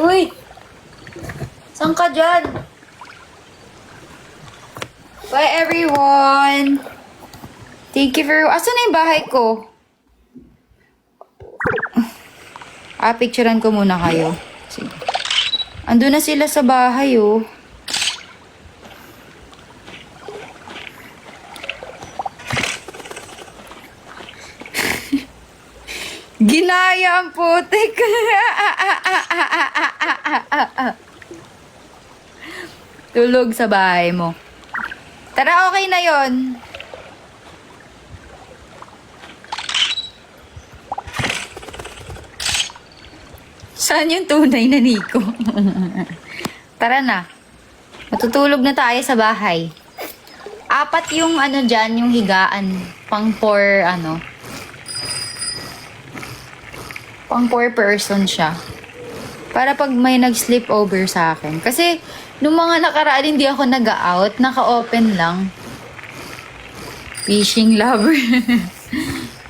Uy! Saan ka dyan? Bye, everyone! Thank you for... Asan na yung bahay ko? Picturean ko muna kayo. Sige. Ando na sila sa bahay, oh. Ginaya ang putik. Tulog sa bahay mo. Tara, okay na yon. Saan yung tunay na Nico? Tara na. Matutulog na tayo sa bahay. 4 yung ano dyan, yung higaan. Pang 4 person siya. Para pag may nag-sleep over sa akin. Kasi, nung mga nakaraan, hindi ako nag-out. Naka-open lang. Fishing lover.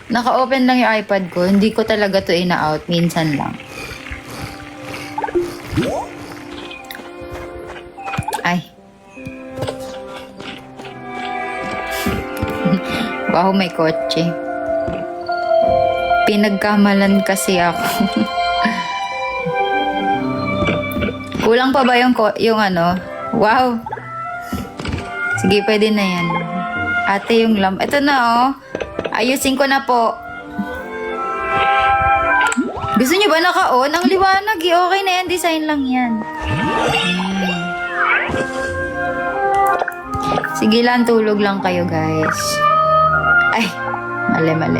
Naka-open lang yung iPad ko. Hindi ko talaga to ina-out. Minsan lang. Ay. Wow, may kotse. Pinagkamalan kasi ako. Kulang pa ba yung ano? Wow. Sige, pwede na yan. Ate, yung lamp. Ito na, oh. Ayusin ko na po. Gusto niyo ba naka-on? Ang liwanag, eh. Okay na yan. Design lang yan. Sige lang, tulog lang kayo, guys. Ay, mali.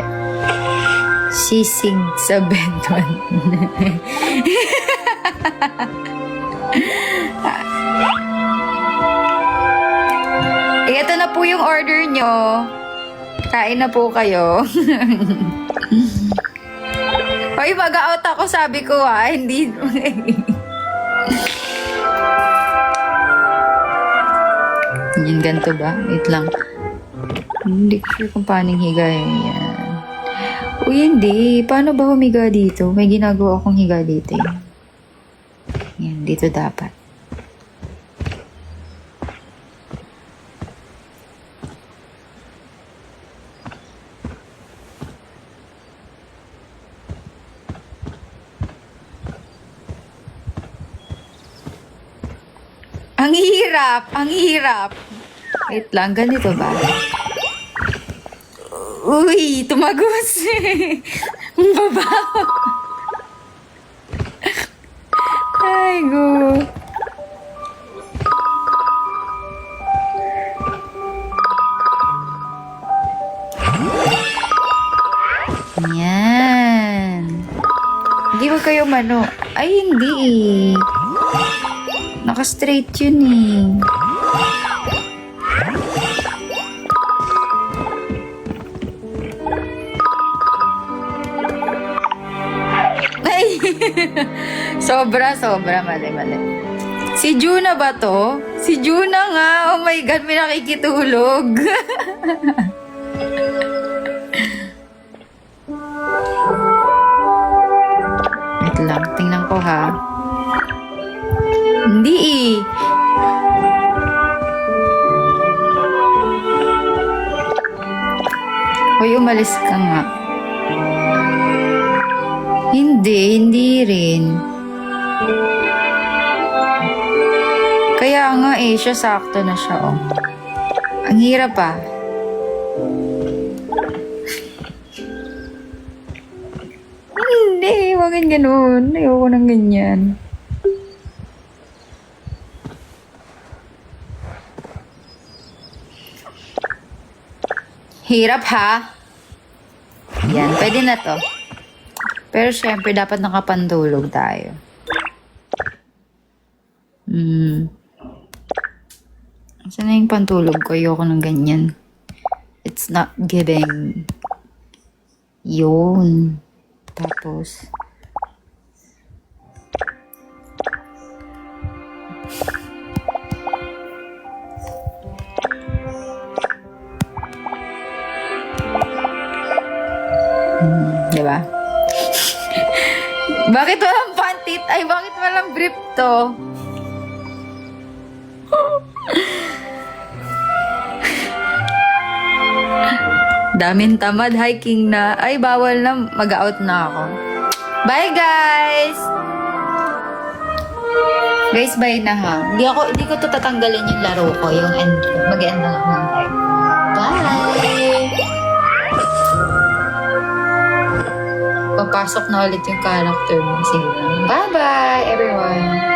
Sisig sa bedwan. Ito na po yung order nyo. Kain na po kayo. Hoy, mag-out ako, sabi ko hindi. Yan, ganito ba? Wait lang. Hindi ko sure kung paano higa yan. Uy, hindi. Paano ba humiga dito? May ginagawa akong higa dito eh. Yan, dito dapat. Ang hirap. Wait lang, ganito ba? Uy, tumagos. Ang babaw. Ay, go. Yan. Hindi ba kayo mano? Ay, hindi eh. Naka-straight yun eh. Ay! sobra. Mali. Si Juna ba to? Si Juna nga. Oh my God, may nakikitulog. Wait lang, tingnan ko ha. Hindi eh. Hoy, umalis ka nga. Hindi rin. Kaya nga eh, siya sakto na siya, oh. Ang hirap ah. Hindi, wag ganun. Ayoko ng ganyan. Hirap ha? Yan, pwede na to. Pero syempre, dapat nakapantulog tayo. Saan na yung pantulog ko? Ayoko ng ganyan. It's not giving. Yun. Tapos, diba? Bakit walang panty Ay, bakit walang brief to? Daming tamad, hiking na. Ay, bawal na. Mag-out na ako. Bye, guys! Guys, bye na ha. Hindi ko to tatanggalin yung laro ko. Yung end. Mag-end na lang ng live. Bye! Papasok na ulit yung character mo. Sige lang. Bye-bye, everyone!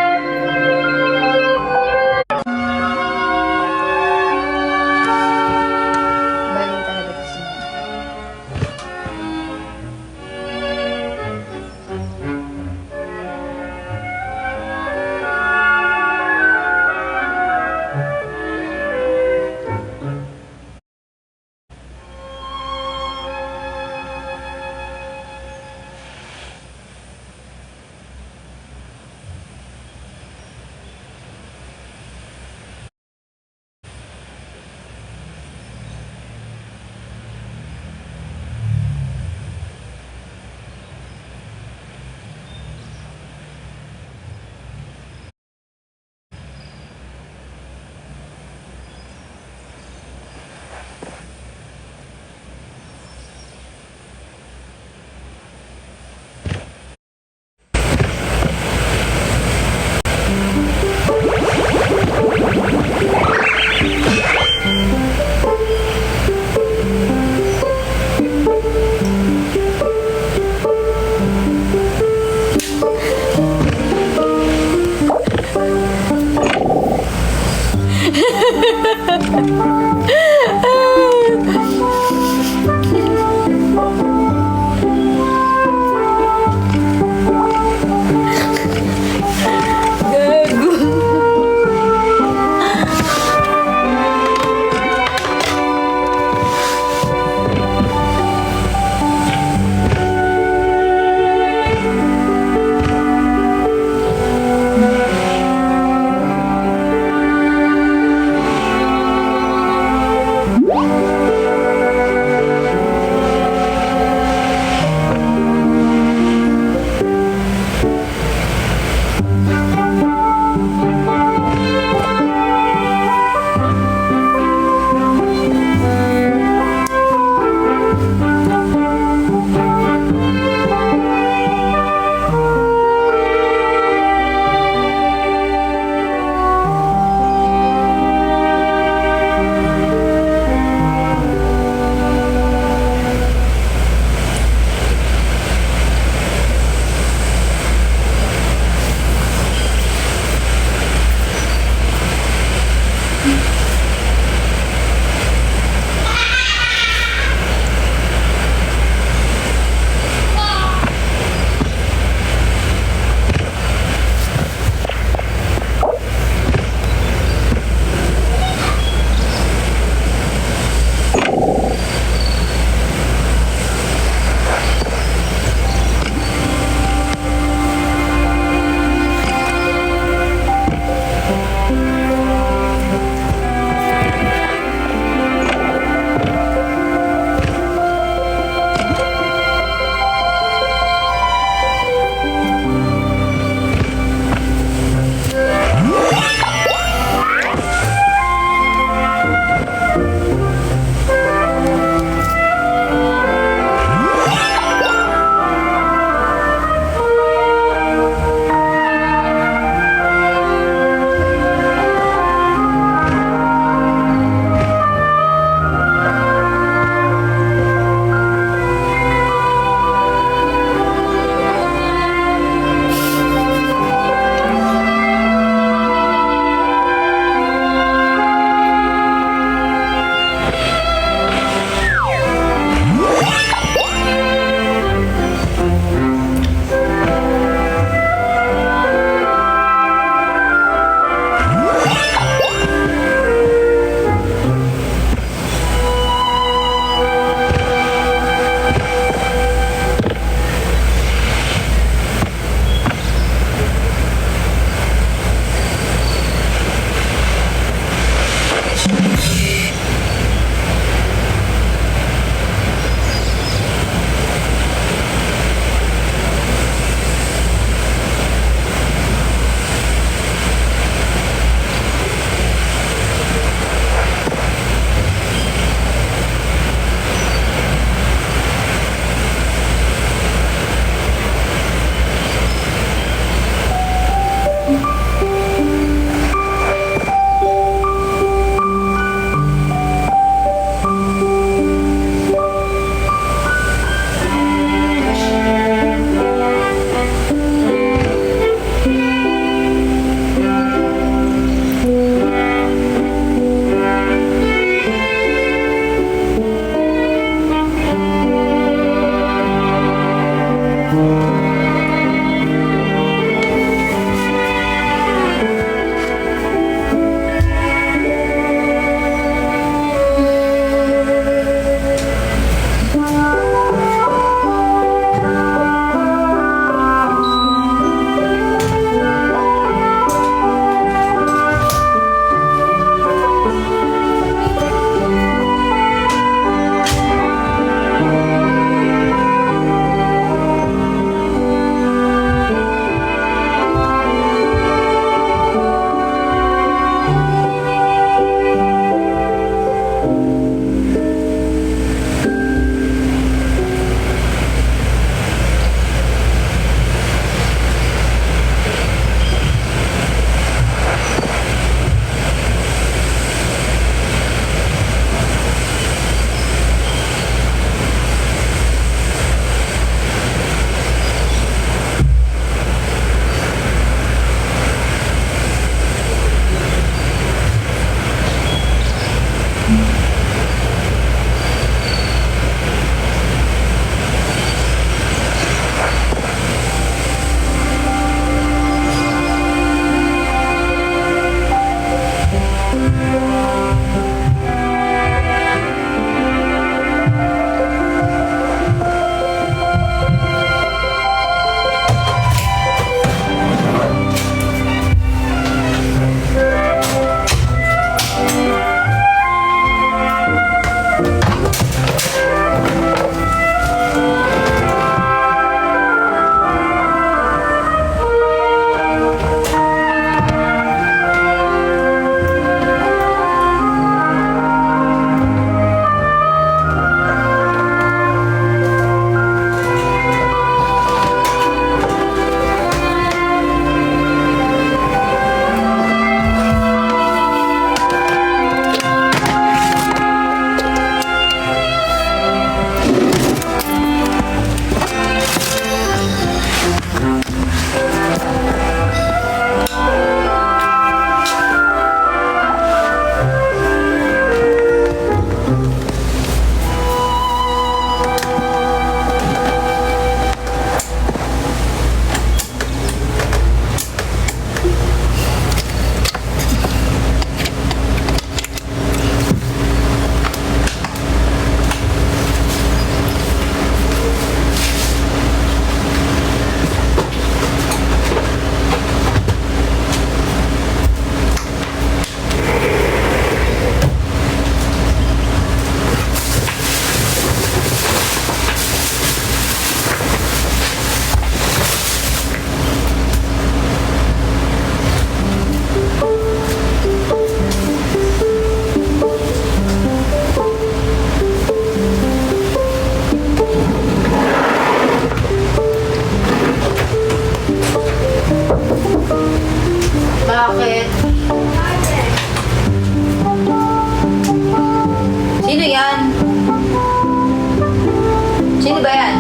Sino ba yan?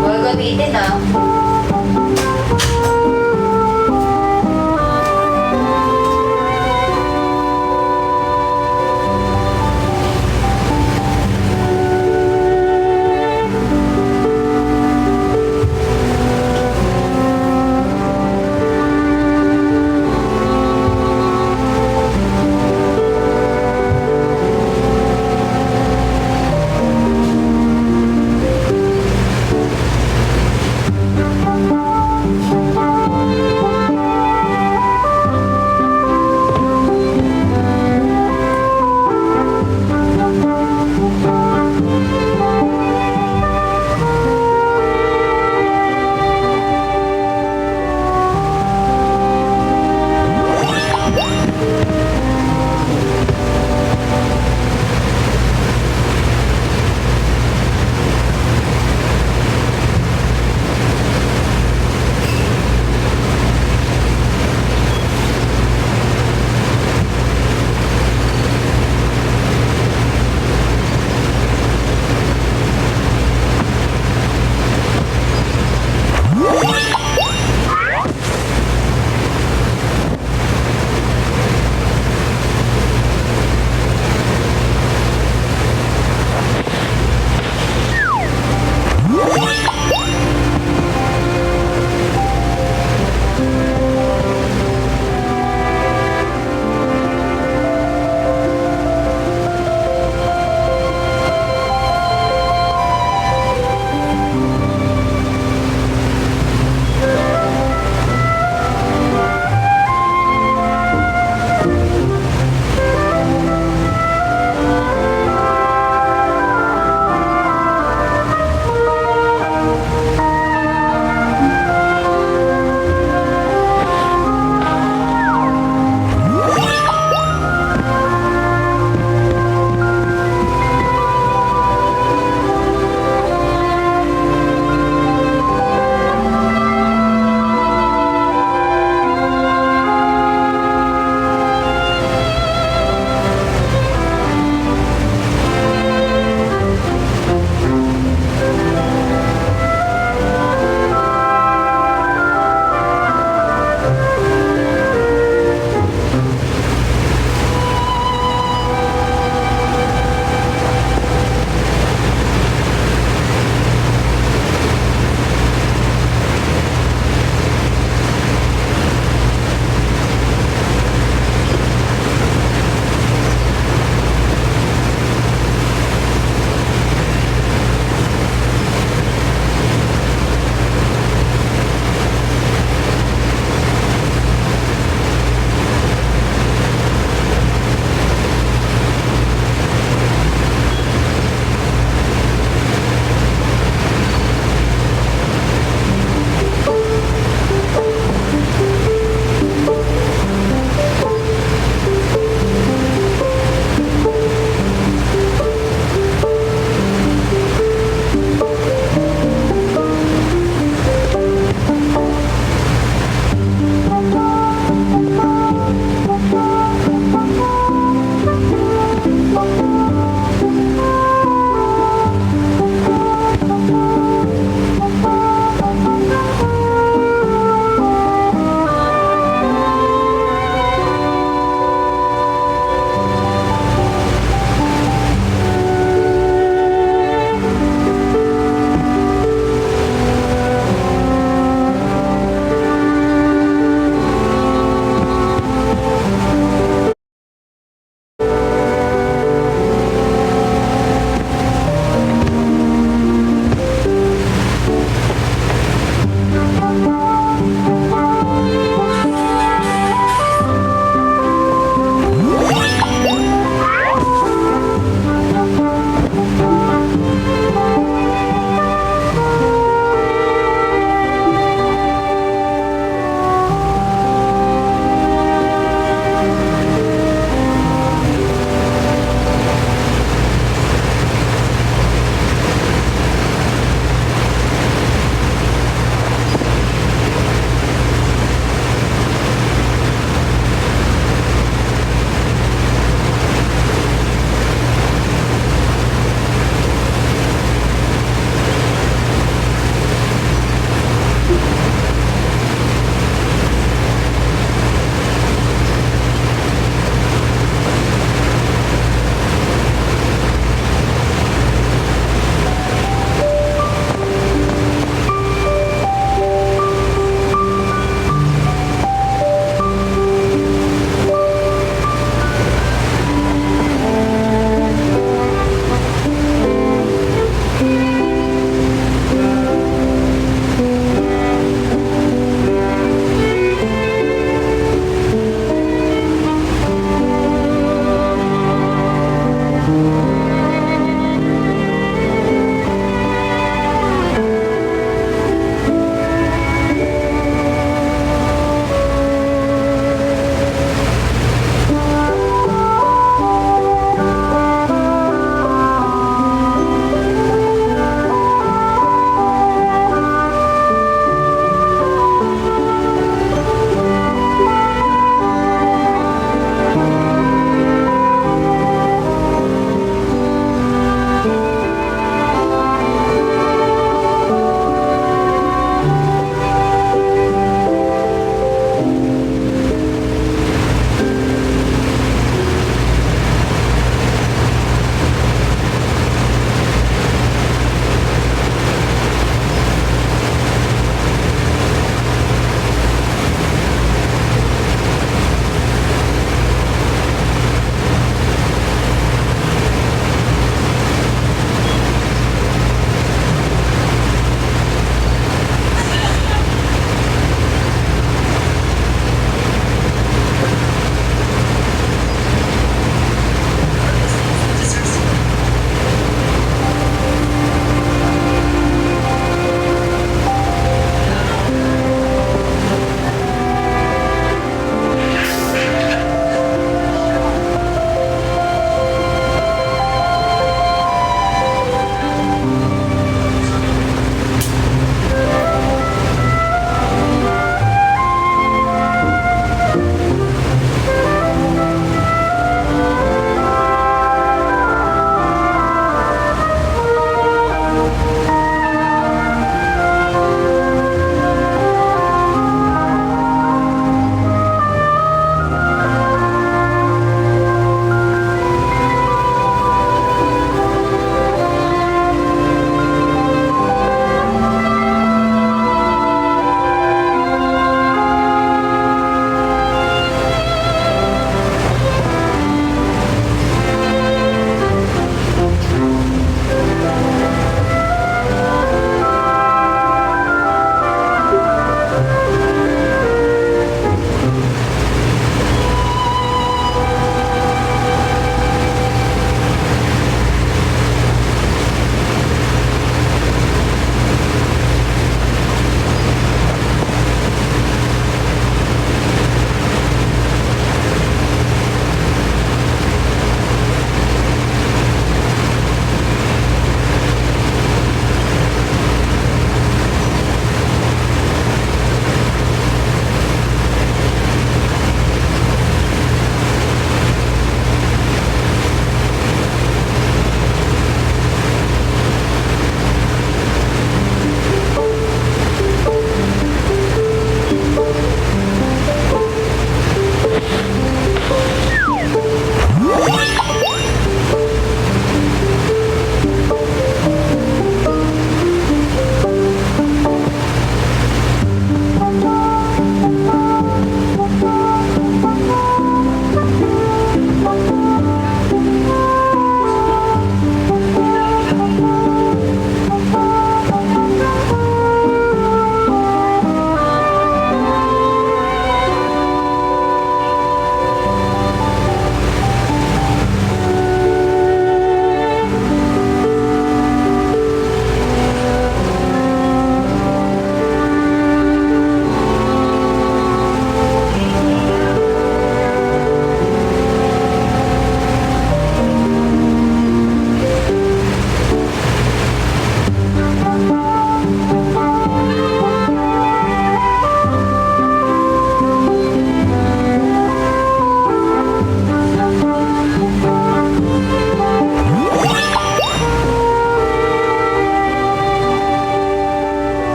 Huwag gamitin ah.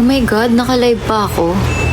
my God, naka-live pa ako.